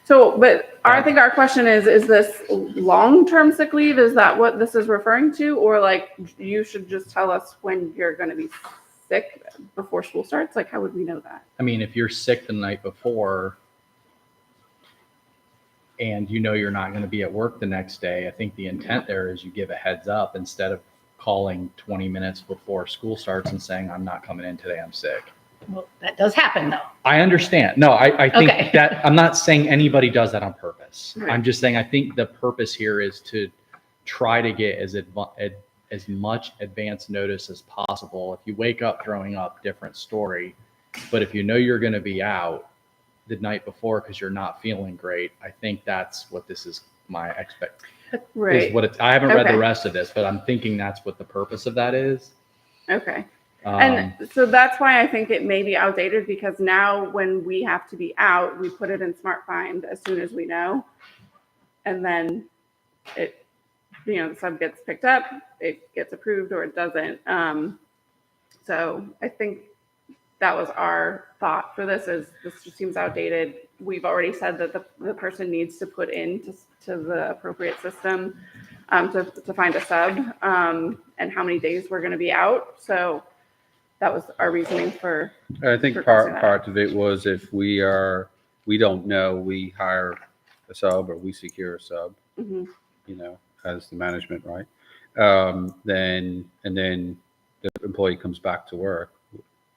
So, but I think our question is this long-term sick leave? Is that what this is referring to? Or like, you should just tell us when you're going to be sick before school starts? Like, how would we know that? I mean, if you're sick the night before, and you know you're not going to be at work the next day, I think the intent there is you give a heads up instead of calling 20 minutes before school starts and saying, I'm not coming in today, I'm sick. Well, that does happen though. I understand. No, I think Okay. that I'm not saying anybody does that on purpose. Right. I'm just saying I think the purpose here is to try to get as much advance notice as possible. If you wake up throwing up, different story. But if you know you're going to be out the night before because you're not feeling great, I think that's what this is. My expect Right. is what it's. I haven't read Okay. the rest of this, but I'm thinking that's what the purpose of that is. Okay. And so that's why I think it may be outdated, because now when we have to be out, we put it in Smart Find as soon as we know. And then it, the sub gets picked up, it gets approved or it doesn't. So I think that was our thought for this, is this just seems outdated. We've already said that the person needs to put in to the appropriate system to find a sub, and how many days we're going to be out. So that was our reasoning for. I think crossing that part of it was if we don't know, we hire a sub or we secure a sub, Mhm. As the management, right? Then the employee comes back to work,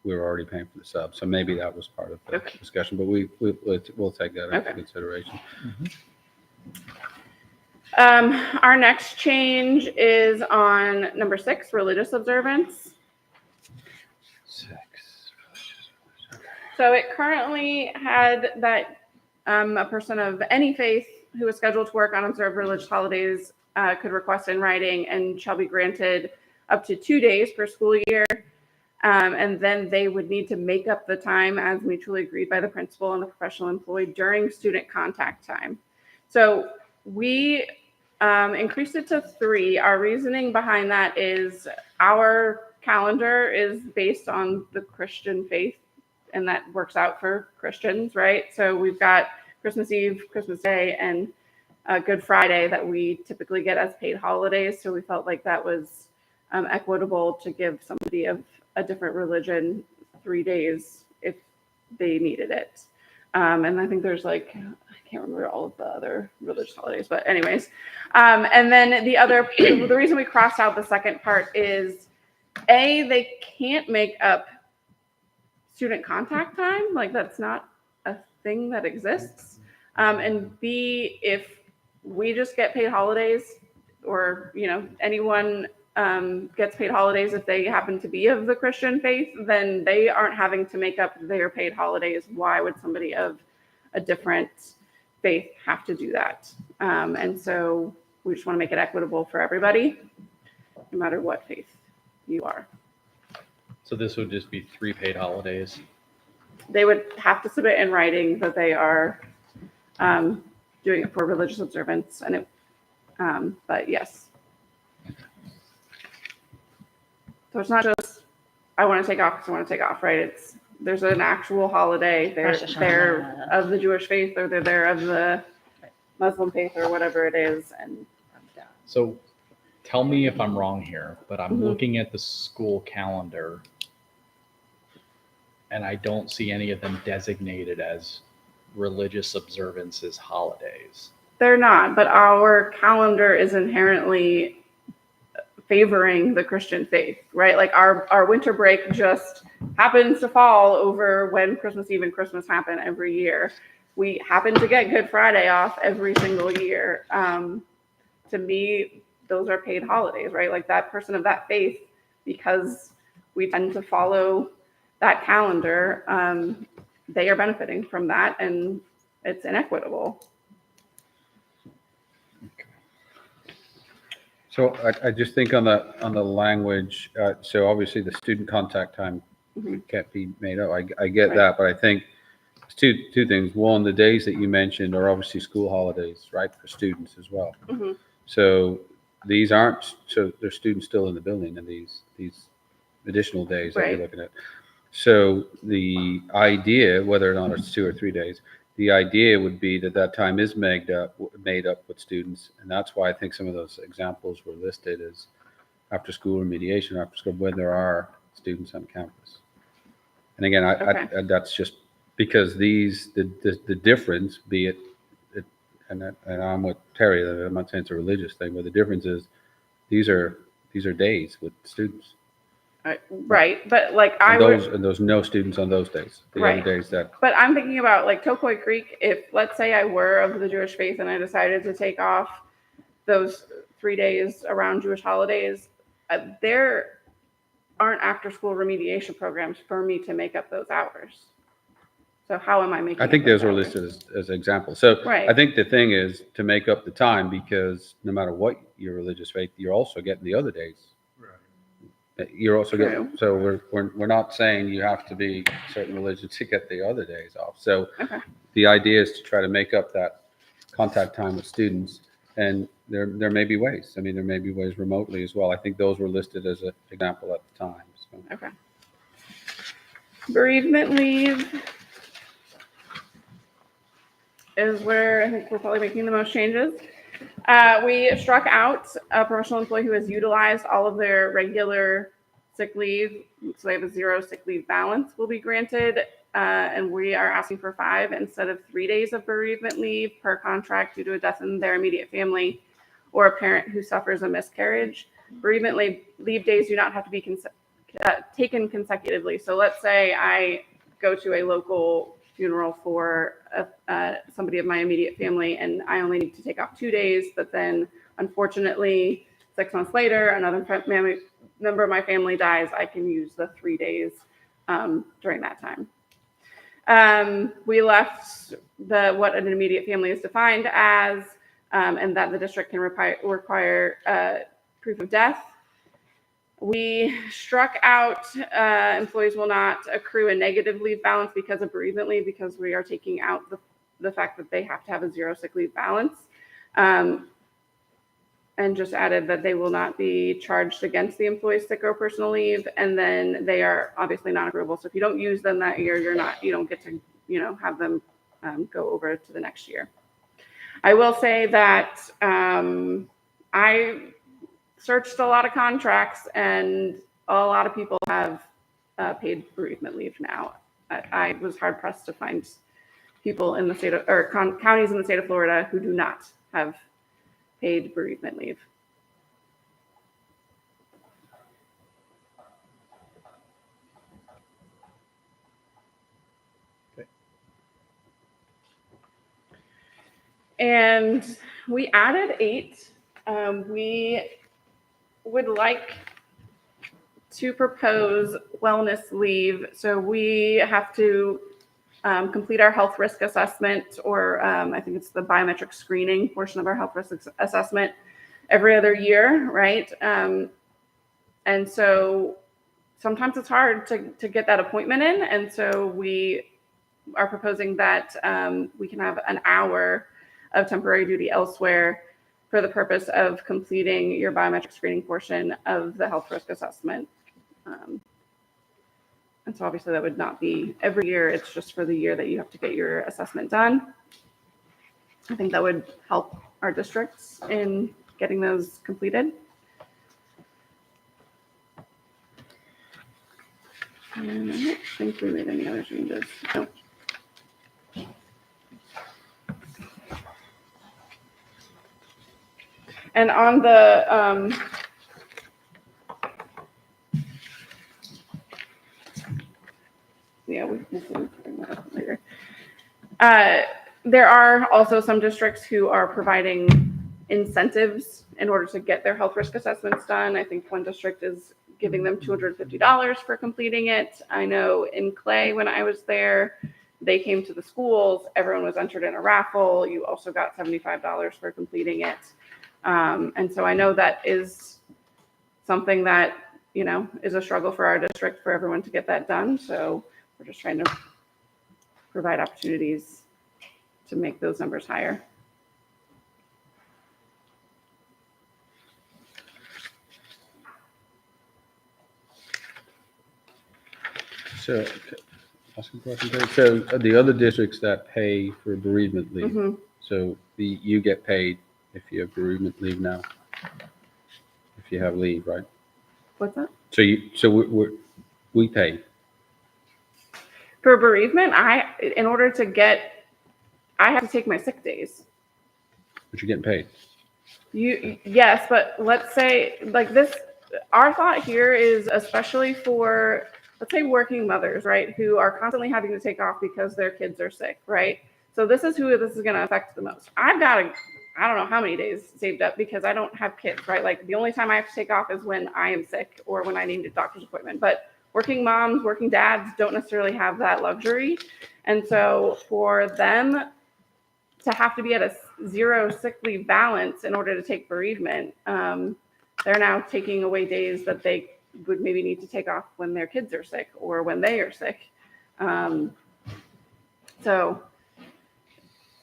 we were already paying for the sub. So maybe that was part of the Okay. discussion, but we'll take that into Okay. consideration. Our next change is on number 6, religious observance. 6. So it currently had that a person of any faith who is scheduled to work on observed religious holidays could request in writing and shall be granted up to 2 days per school year. And then they would need to make up the time as mutually agreed by the principal and the professional employee during student contact time. So we increased it to 3. Our reasoning behind that is our calendar is based on the Christian faith, and that works out for Christians, right? So we've got Christmas Eve, Christmas Day, and Good Friday that we typically get as paid holidays. So we felt like that was equitable to give somebody of a different religion 3 days if they needed it. And I think there's I can't remember all of the other religious holidays, but anyways. And then the reason we crossed out the second part is they can't make up student contact time. That's not a thing that exists. And B, if we just get paid holidays, or anyone gets paid holidays if they happen to be of the Christian faith, then they aren't having to make up their paid holidays. Why would somebody of a different faith have to do that? And so we just want to make it equitable for everybody, no matter what faith you are. So this would just be 3 paid holidays. They would have to submit in writing that they are doing it for religious observance, and but yes. So it's not just I want to take off because I want to take off, right? There's an actual holiday. They're of the Jewish faith, or they're of the Muslim faith, or whatever it is. And so tell me if I'm wrong here, but I'm Mhm. looking at the school calendar and I don't see any of them designated as religious observances holidays. they're not, but our calendar is inherently favoring the Christian faith, right? Our winter break just happens to fall over when Christmas Eve and Christmas happen every year. We happen to get Good Friday off every single year. To me, those are paid holidays, right? That person of that faith, because we tend to follow that calendar, they are benefiting from that, and it's inequitable. So I just think on the language, so obviously the student contact time can't be made up. I get Right. that, but I think it's two things. One, the days that you mentioned are obviously school holidays, right, for students as well. Mhm. So there's students still in the building in these additional days that Right. you're looking at. So the idea, whether or not it's 2 or 3 days, the idea would be that time is made up with students, and that's why I think some of those examples were listed as after school remediation, after school, when there are students on campus. And again, I that's just because the difference, be it, and I'm with Terry. I'm not saying it's a religious thing, but the difference is these are days with students. Right, but And those no students on those days. The Right. other days that. But I'm thinking about Tokoi Creek. If, let's say, I were of the Jewish faith and I decided to take off those 3 days around Jewish holidays, there aren't after-school remediation programs for me to make up those hours. So how am I making? I think up those were hours? listed as examples. So Right. I think the thing is to make up the time, because no matter what your religious faith, you're also getting the other days. You're also getting, True. so we're not saying you have to be a certain religion to get the other days off. So Okay. the idea is to try to make up that contact time with students, and there may be ways. I mean, there may be ways remotely as well. I think those were listed as an example at the time. So. Okay. Bereavement leave is where I think we're probably making the most changes. We struck out a professional employee who has utilized all of their regular sick leave, so they have a 0 sick leave balance will be granted, and we are asking for 5 instead of 3 days of bereavement leave per contract due to a death in their immediate family or a parent who suffers a miscarriage. Bereavement leave days do not have to be taken consecutively. So let's say I go to a local funeral for somebody of my immediate family, and I only need to take off 2 days, but then unfortunately 6 months later another member of my family dies, I can use the 3 days during that time. We left what an immediate family is defined as, and that the district can require proof of death. We struck out employees will not accrue a negative leave balance because of bereavement leave, because we are taking out the fact that they have to have a 0 sick leave balance. And just added that they will not be charged against the employee's sick or personal leave, and then they are obviously non-accruable. So if you don't use them that year, you don't get to have them go over to the next year. I will say that I searched a lot of contracts, and a lot of people have paid bereavement leave now. I was hard pressed to find people in the state of, or counties in the state of Florida who do not have paid bereavement leave. Okay. And we added 8. We would like to propose wellness leave. So we have to complete our health risk assessment, or I think it's the biometric screening portion of our health risk assessment every other year, right? And so sometimes it's hard to get that appointment in. And so we are proposing that we can have an hour of temporary duty elsewhere for the purpose of completing your biometric screening portion of the health risk assessment. And so obviously that would not be every year, it's just for the year that you have to get your assessment done. I think that would help our districts in getting those completed. And I don't think we made any other changes. No. And on the yeah, we can bring that up later. There are also some districts who are providing incentives in order to get their health risk assessments done. I think one district is giving them $250 for completing it. I know in Clay, when I was there, they came to the schools, everyone was entered in a raffle. You also got $75 for completing it. And so I know that is something that, is a struggle for our district for everyone to get that done. So we're just trying to provide opportunities to make those numbers higher. So, ask a question, Dave. So the other districts that pay for bereavement leave, Mhm. so you get paid if you have bereavement leave now, if you have leave, right? What's that? So we pay. For bereavement, in order to get, I have to take my sick days. But you're getting paid. Yes, but let's say like this, our thought here is especially for, let's say, working mothers, right, who are constantly having to take off because their kids are sick, right? So this is who this is going to affect the most. I've got I don't know how many days saved up because I don't have kids, right? Like the only time I have to take off is when I am sick or when I need a doctor's appointment. But working moms, working dads don't necessarily have that luxury. And so for them to have to be at a zero sick leave balance in order to take bereavement, they're now taking away days that they would maybe need to take off when their kids are sick or when they are sick. So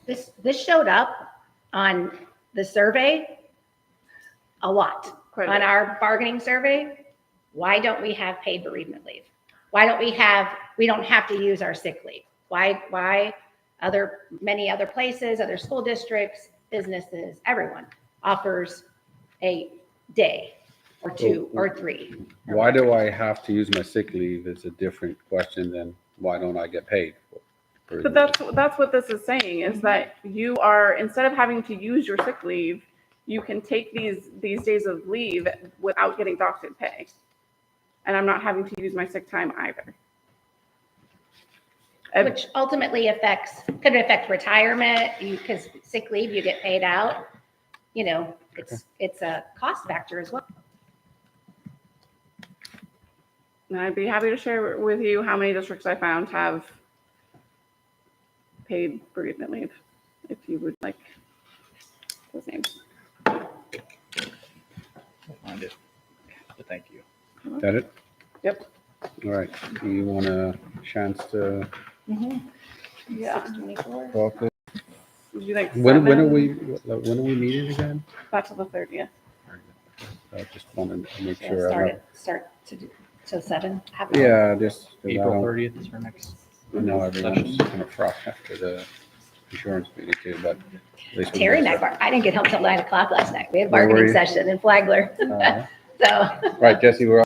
This showed up on the survey a lot. quite a On bit. our bargaining survey, why don't we have paid bereavement leave? Why don't we don't have to use our sick leave? Why many other places, other school districts, businesses, everyone offers a day or two or three. Why do I have to use my sick leave is a different question than why don't I get paid? But that's what this is saying is that you are, instead of having to use your sick leave, you can take these days of leave without getting docked pay. And I'm not having to use my sick time either. Which ultimately could affect retirement, because sick leave, you get paid out. You know, it's a cost factor as well. And I'd be happy to share with you how many districts I found have paid bereavement leave, if you would like those names. I'll find it. But thank you. Is that it? Yep. All right. Do you want a chance to Yeah. talk this? Would you like When are 7? we meeting again? Back to the 30th. I just wanted to make sure. I have- Start to do, till 7. Yeah, just. 'cause I April don't- 30th is our next. I know everyone's kind of fraught after the insurance meeting too, but. at least we Terry and can- I didn't get home till 9 o'clock last night. We had Where were bargaining you? session in Flagler. So. Right, Jesse, we're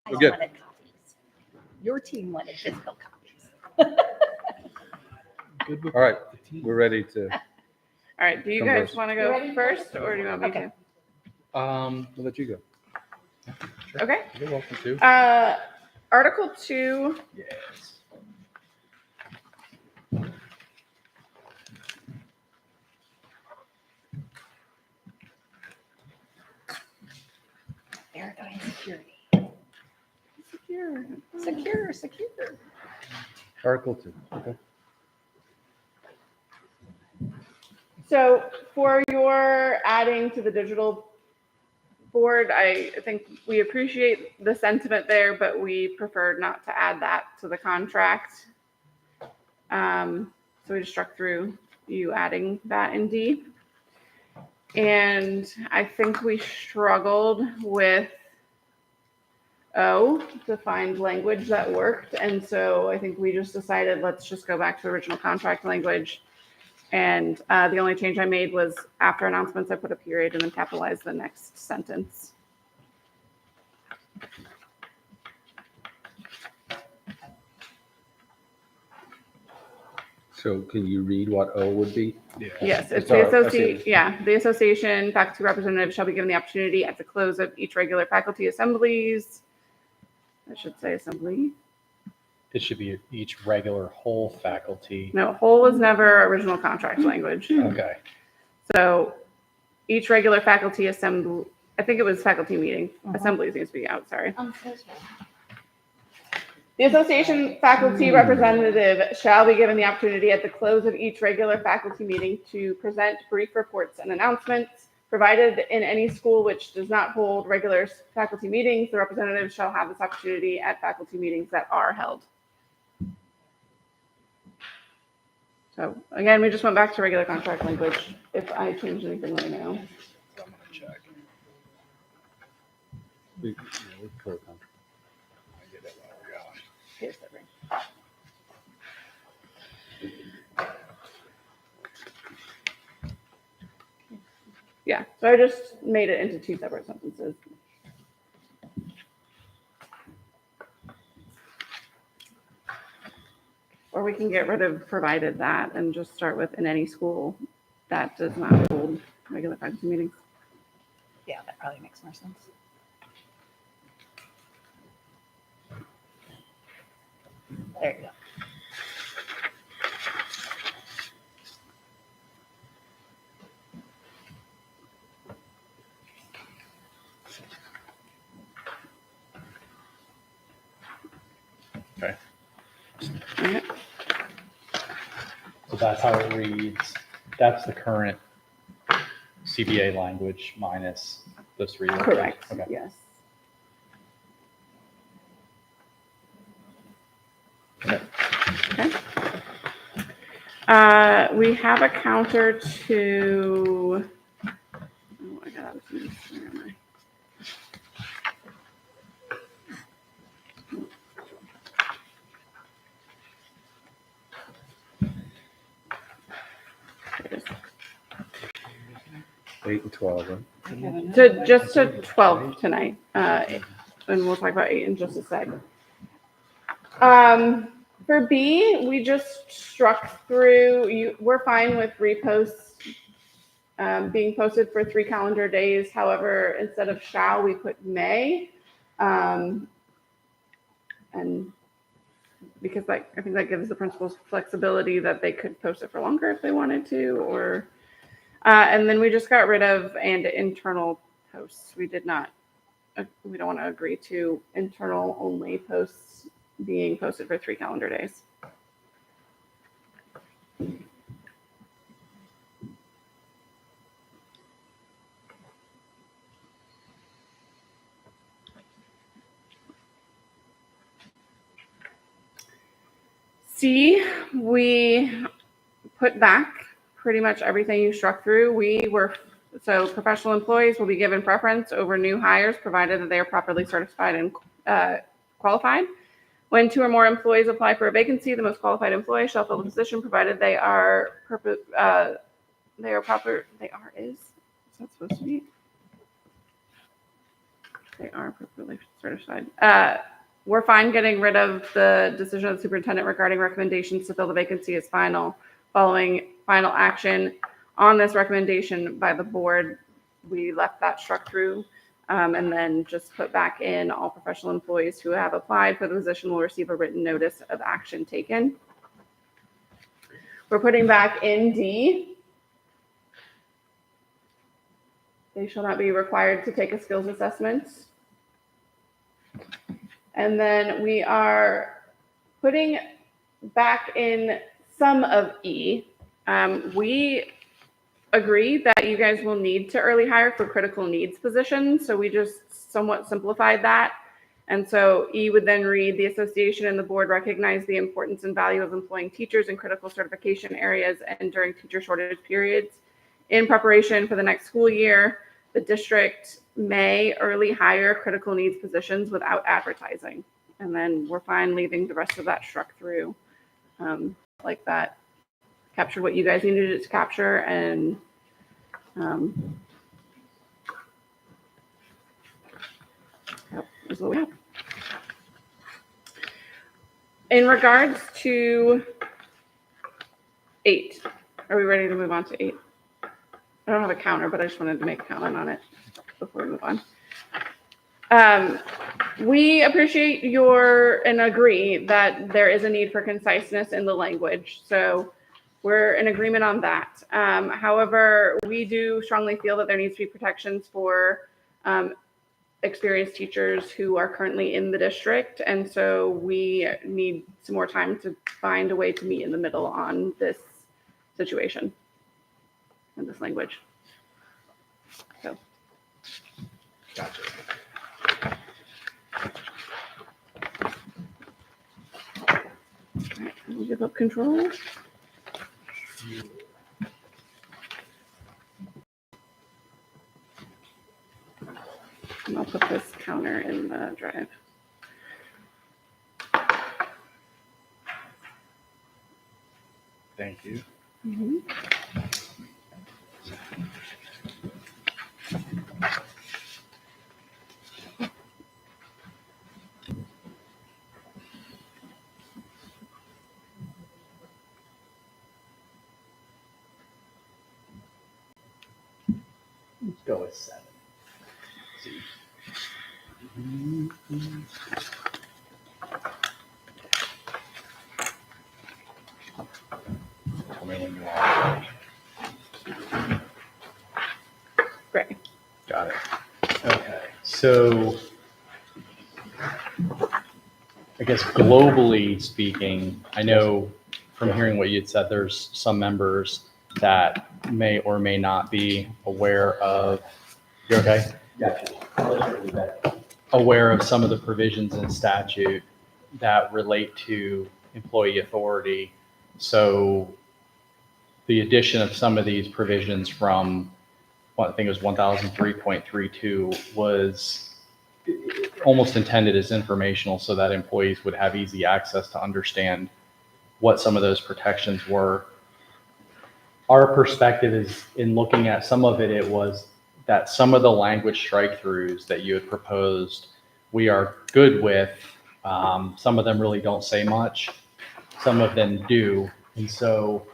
guys good. wanted copies. Your team wanted physical copies. All right, we're ready to, All right, do you Converse. guys want to You go ready? first, or do you want me Okay. we'll let you go. to? Okay. You're welcome to. Article 2, Yes. Verifying security. secure. Secure. Article 2, okay. So for your adding to the digital board, I think we appreciate the sentiment there, but we preferred not to add that to the contract. So we just struck through you adding that in D. And I think we struggled with O to find language that worked. And so I think we just decided, let's just go back to the original contract language. And the only change I made was after announcements, I put a period and then capitalized the next sentence. So can you read what O would be? Yes, it's Sorry, the I see association. it. Yeah, the association faculty representative shall be given the opportunity at the close of each regular faculty assemblies. I should say assembly. It should be each regular whole faculty. No, whole was never original contract language. Okay. So each regular faculty assembly, I think it was faculty meeting. Assemblies needs to be out, sorry. I'm so sorry. The association faculty representative shall be given the opportunity at the close of each regular faculty meeting to present brief reports and announcements. Provided in any school which does not hold regular faculty meetings, the representative shall have this opportunity at faculty meetings that are held. So again, we just went back to regular contract language. If I changed anything, let me know. I'm gonna check. We put it on. I get it. Oh, gosh. Here's the ring. Yeah, so I just made it into two separate sentences. Or we can get rid of provided that and just start with in any school that does not hold regular faculty meetings. Yeah, that probably makes more sense. There you go. Okay. Okay. So that's how it reads. That's the current CBA language minus those three. words. Correct, Okay. yes. Okay. Okay. We have a counter to, oh, I got out of this. Where am I? There it is. 8 and 12, right? To just to 12 tonight, and we'll talk about 8 in just a second. For B, we just struck through. We're fine with reposts being posted for 3 calendar days. However, instead of shall, we put may, and because I think that gives the principals flexibility that they could post it for longer if they wanted to, or. And then we just got rid of and internal posts. We don't want to agree to internal only posts being posted for 3 calendar days. C, we put back pretty much everything you struck through. So professional employees will be given preference over new hires, provided that they are properly certified and qualified. When 2 or more employees apply for a vacancy, the most qualified employee shall fill the position, provided they are is that supposed to be? They are appropriately certified. We're fine getting rid of the decision of the superintendent regarding recommendations to fill the vacancy as final, following final action on this recommendation by the board. We left that struck through, and then just put back in all professional employees who have applied for the position will receive a written notice of action taken. We're putting back in D. They shall not be required to take a skills assessment. And then we are putting back in some of E. We agree that you guys will need to early hire for critical needs positions. So we just somewhat simplified that. And so E would then read, the association and the board recognize the importance and value of employing teachers in critical certification areas and during teacher shortage periods. In preparation for the next school year, the district may early hire critical needs positions without advertising. And then we're fine leaving the rest of that struck through like that. Capture what you guys needed it to capture, and that is what we have. In regards to 8, are we ready to move on to 8? I don't have a counter, but I just wanted to make a comment on it before we move on. We appreciate and agree that there is a need for conciseness in the language. So we're in agreement on that. However, we do strongly feel that there needs to be protections for experienced teachers who are currently in the district. And so we need some more time to find a way to meet in the middle on this situation and this language. So. Gotcha. All right, we'll give up control. And I'll put this counter in the drive. Thank you. Mm-hmm. Let's go with 7. Tell me when you are. Great. Got it. Okay. So I guess globally speaking, I know from hearing what you had said, there's some members that may or may not be aware of, you okay? Gotcha. Aware of some of the provisions in statute that relate to employee authority. So the addition of some of these provisions from what I think it was 1003.32 was almost intended as informational so that employees would have easy access to understand what some of those protections were. Our perspective is in looking at some of it, it was that some of the language strike-throughs that you had proposed, we are good with. Some of them really don't say much. Some of them do. And so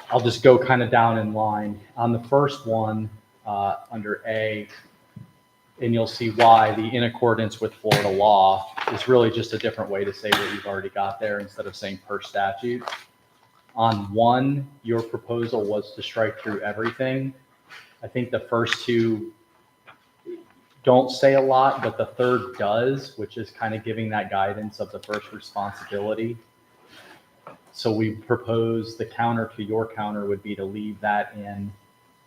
I'll just go kind of down in line. On the first one, under A, and you'll see why the in accordance with Florida law is really just a different way to say what you've already got there instead of saying per statute. On 1, your proposal was to strike through everything. I think the first 2 don't say a lot, but the third does, which is kind of giving that guidance of the first responsibility. So we propose the counter to your counter would be to leave that in,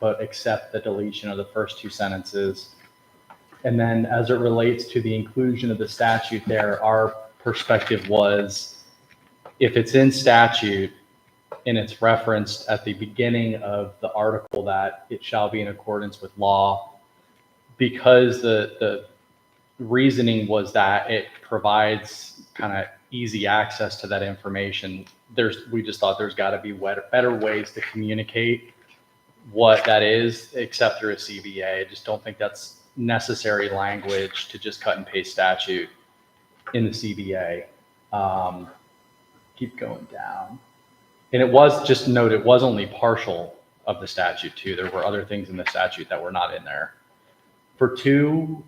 but accept the deletion of the first 2 sentences. And then as it relates to the inclusion of the statute there, our perspective was if it's in statute and it's referenced at the beginning of the article that it shall be in accordance with law, because the reasoning was that it provides kind of easy access to that information. We just thought there's got to be better ways to communicate what that is, except through a CBA. I just don't think that's necessary language to just cut and paste statute in the CBA. Keep going down. And it was, just note, it was only partial of the statute too. There were other things in the statute that were not in there. For 2,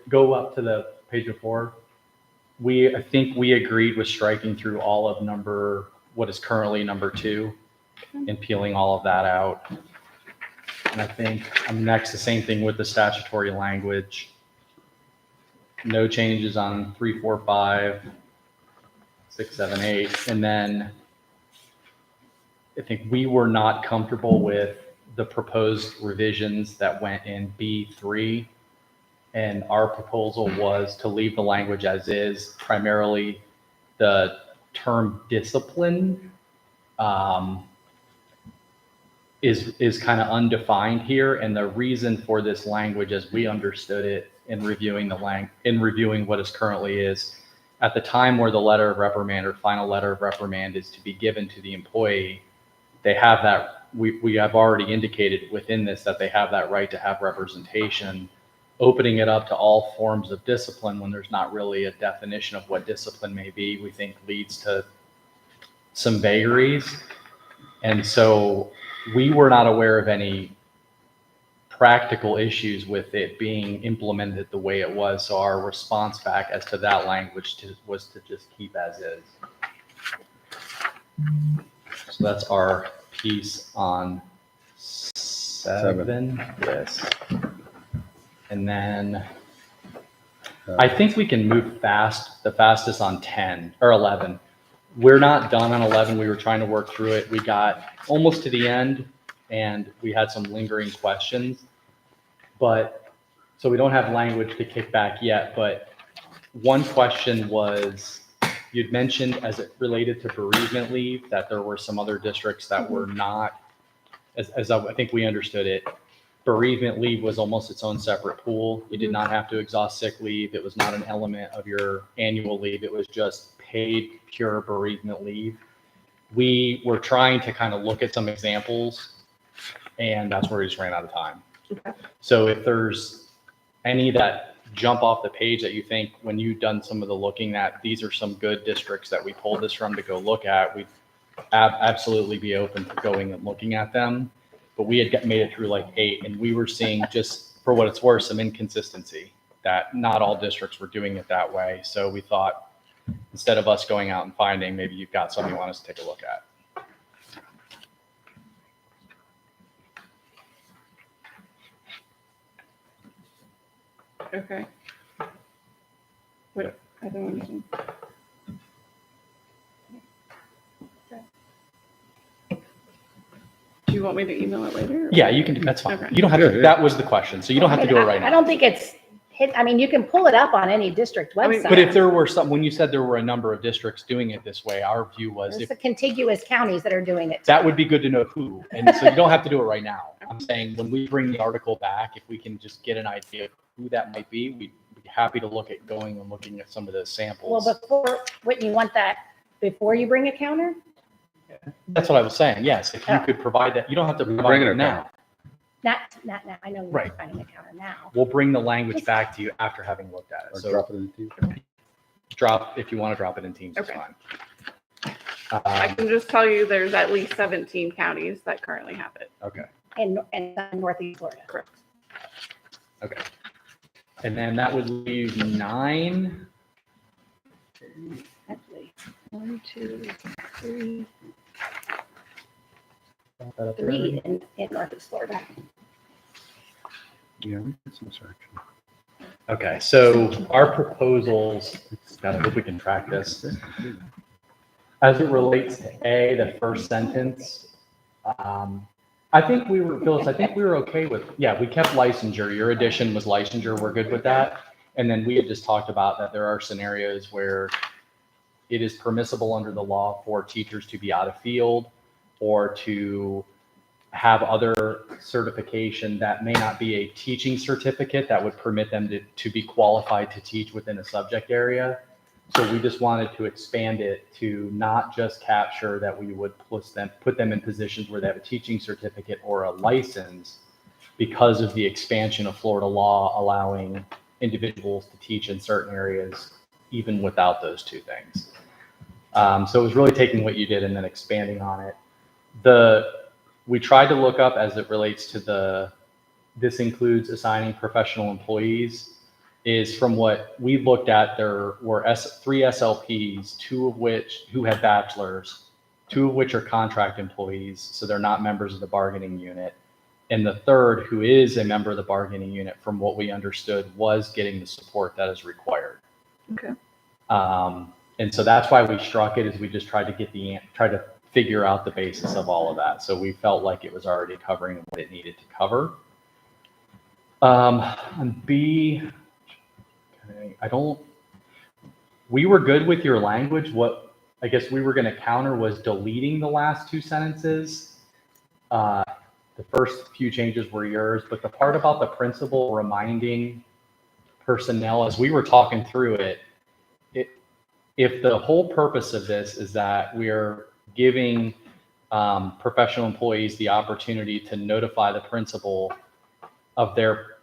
go up to the page before? I think we agreed with striking through all of what is currently number 2 and peeling all of that out. And I think next, the same thing with the statutory language. No changes on 3, 4, 5, 6, 7, 8. And then I think we were not comfortable with the proposed revisions that went in B3. And our proposal was to leave the language as is, primarily the term discipline is kind of undefined here. And the reason for this language, as we understood it in reviewing what is currently is, at the time where the letter of reprimand or final letter of reprimand is to be given to the employee, they have that, we have already indicated within this that they have that right to have representation. Opening it up to all forms of discipline when there's not really a definition of what discipline may be, we think leads to some vagaries. And so we were not aware of any practical issues with it being implemented the way it was. So our response back as to that language was to just keep as is. So that's our piece on 7. Yes. And then I think we can move the fastest on 10 or 11. We're not done on 11. We were trying to work through it. We got almost to the end and we had some lingering questions, so we don't have language to kick back yet. But one question was, you'd mentioned as it related to bereavement leave, that there were some other districts that were not, as I think we understood it, bereavement leave was almost its own separate pool. You did not have to exhaust sick leave. It was not an element of your annual leave. It was just paid pure bereavement leave. We were trying to kind of look at some examples, and that's where we just ran out of time. Okay. So if there's any that jump off the page that you think, when you've done some of the looking, that these are some good districts that we pulled this from to go look at, we'd absolutely be open to going and looking at them. But we had made it through like 8, and we were seeing, just for what it's worth, some inconsistency that not all districts were doing it that way. So we thought, instead of us going out and finding, maybe you've got something you want us to take a look at. Okay. Wait, I don't understand. Do you want me to email it later? Yeah, you can do, that's fine. Okay. You don't have to, that was the question. So you don't have to do it right I now. don't think it's you can pull it up on any district I mean, website. But if there were when you said there were a number of districts doing it this way, our view was There's the contiguous counties that are doing it. that would be good to know who. And so you don't have to do it right now. I'm saying when we bring the article back, if we can just get an idea of who that might be, we'd be happy to look at going and looking at some of the samples. Well, wouldn't you want that before you bring a counter? That's what I was saying. Yes, if you could provide that, you don't have to provide it now. Not now. I know you're Right. finding a counter now. We'll bring the language back to you after having looked at it. Or So drop it in the team. if you want to drop it in Teams, it's Okay. fine. I can just tell you there's at least 17 counties that currently have it. Okay. In Northeast Florida. Correct. Okay. And then that would leave 9. Actually, 1, 2, 3, Got that up there 3 already? in Northeast Florida. Yeah, we did some searching. Okay, so our proposals, God, I hope we can track this. As it relates to A, the first sentence, I think we were, Phyllis, I think we were okay with, yeah, we kept licensure. Your addition was licensure. We're good with that. And then we had just talked about that there are scenarios where it is permissible under the law for teachers to be out of field or to have other certification that may not be a teaching certificate that would permit them to be qualified to teach within a subject area. So we just wanted to expand it to not just capture that we would put them in positions where they have a teaching certificate or a license, because of the expansion of Florida law allowing individuals to teach in certain areas, even without those two things. So it was really taking what you did and then expanding on it. We tried to look up as it relates to this includes assigning professional employees, is from what we looked at, there were three SLPs, who had bachelors, 2 of which are contract employees, so they're not members of the bargaining unit. And the third, who is a member of the bargaining unit, from what we understood, was getting the support that is required. Okay. And so that's why we struck it, is we just tried to figure out the basis of all of that. So we felt like it was already covering what it needed to cover. On B, we were good with your language. What I guess we were going to counter was deleting the last 2 sentences. The first few changes were yours, but the part about the principal reminding personnel, as we were talking through it, if the whole purpose of this is that we're giving professional employees the opportunity to notify the principal of their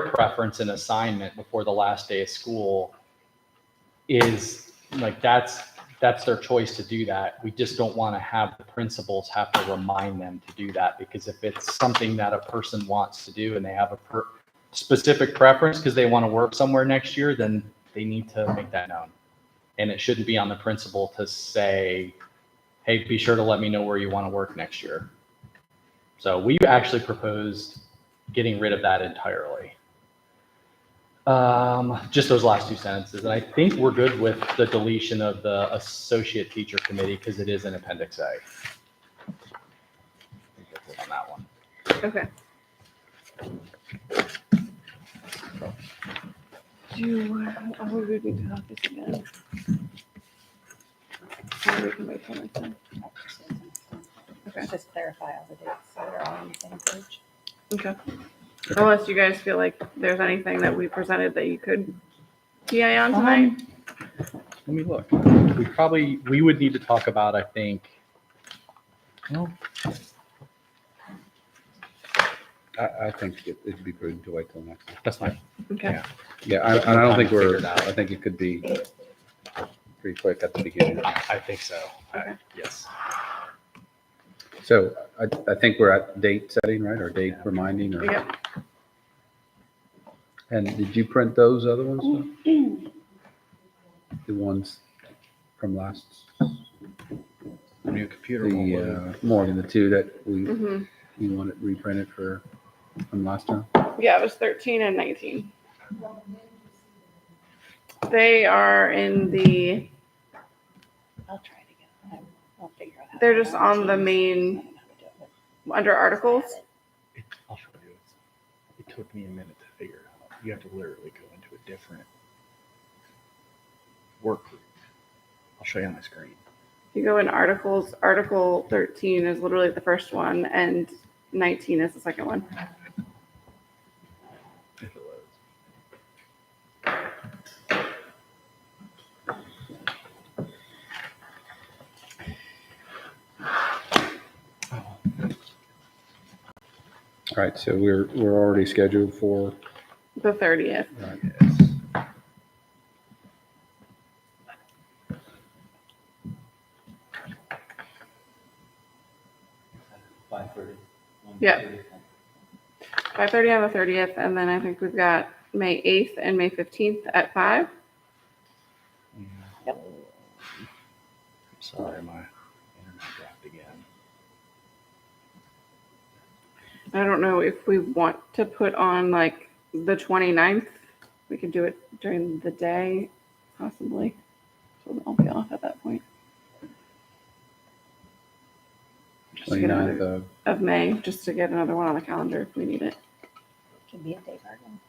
preference and assignment before the last day of school, is like, that's their choice to do that. We just don't want to have the principals have to remind them to do that, because if it's something that a person wants to do and they have a specific preference because they want to work somewhere next year, then they need to make that known. And it shouldn't be on the principal to say, hey, be sure to let me know where you want to work next year. So we actually proposed getting rid of that entirely. Just those last 2 sentences. And I think we're good with the deletion of the associate teacher committee, because it is in Appendix A. I think that's it on that one. Okay. We would need to have this again. Or we can wait till next time. Okay. Just clarify all the dates so they're all on the same page. Okay. Unless you guys feel like there's anything that we presented that you could PI on tonight. Let me look. We would need to talk about, I think, well, I think it'd be prudent to wait till next time. that's fine. Okay. Yeah, I don't think Figure it out. I think it could be pretty quick at the beginning. I think so. Okay. Yes. So I think we're at date setting, right? Or date reminding, or? Yep. And did you print those other ones? The ones from last, New computer. Morgan, the 2 that we Mm-hmm. you wanted reprinted from last time? Yeah, it was 13 and 19. They are in the, I'll try it again. I'll figure out how. they're just on the main, under articles. I'll show you. It took me a minute to figure it out. You have to literally go into a different work group. I'll show you on my screen. You go in articles, article 13 is literally the first one, and 19 is the second one. If it loads. All right, so we're already scheduled for, The 30th. right, 5:30. Yeah. 5:30 on the 30th, and then I think we've got May 8th and May 15th at 5. Yep. Sorry, my internet dropped again. I don't know if we want to put on like the 29th. We could do it during the day, possibly. So I'll be off at that point. Just to get 29th another, of May, just to get another one on the calendar if we need it. Can be a day bargain.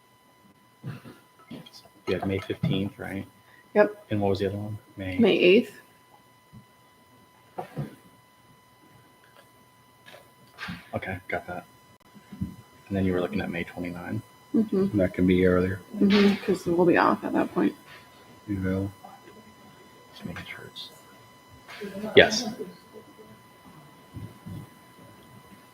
You had May 15th, right? Yep. And what was the other one? May. May 8th. Okay, got that. And then you were looking at May 29. Mm-hmm. that can be earlier. Because we'll be off at that point. You will. Just making sure it's. Yes.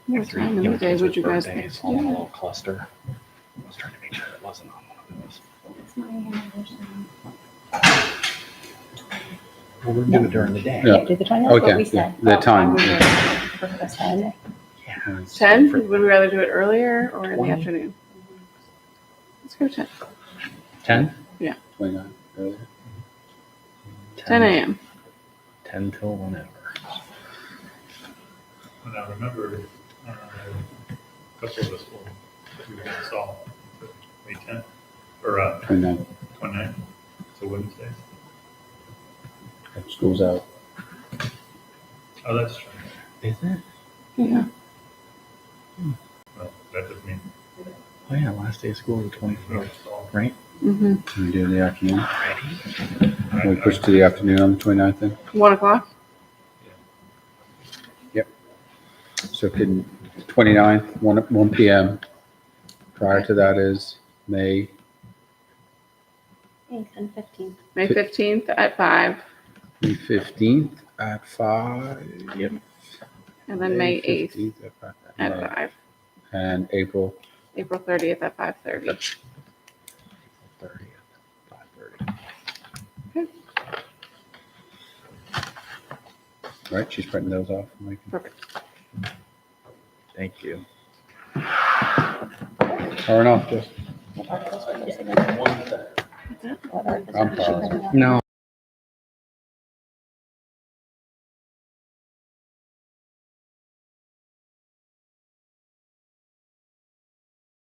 What time in the day would you guys think? Birthdays, all in a little cluster. I was trying to make sure it wasn't on one of those. It's my anniversary. Well, we're doing it during the day. Yeah. Do the 20th, what Okay, we yeah, said. the time. For the Saturday. Yeah. 10? Would we rather do it earlier or in the 20. afternoon? Let's go 10. 10? 29 earlier. 10 a.m. 10 till whenever. And I remember, a couple of us we saw May 10th, or 29. 29th, so Wednesday. School's out. Oh, that's true. Is it? Yeah. Well, that doesn't mean. Oh yeah, last day of school is the 24th, right? Mm-hmm. Can we do it in the afternoon? Ready? Can we push to the afternoon on the 29th then? 1 o'clock? So can 29th, 1 p.m. Prior to that is May 8th and 15th. May 15th at 5, 15th at 5. Yep. and then May 8th 15th at 5. at May. 5. And April. April 30th at 5:30. 30th, 5:30. Right, she's printing those off. Mike. Perfect. Thank you. Or enough, just. What articles were you saying? One second. What articles I'm were you pausing. saying? No,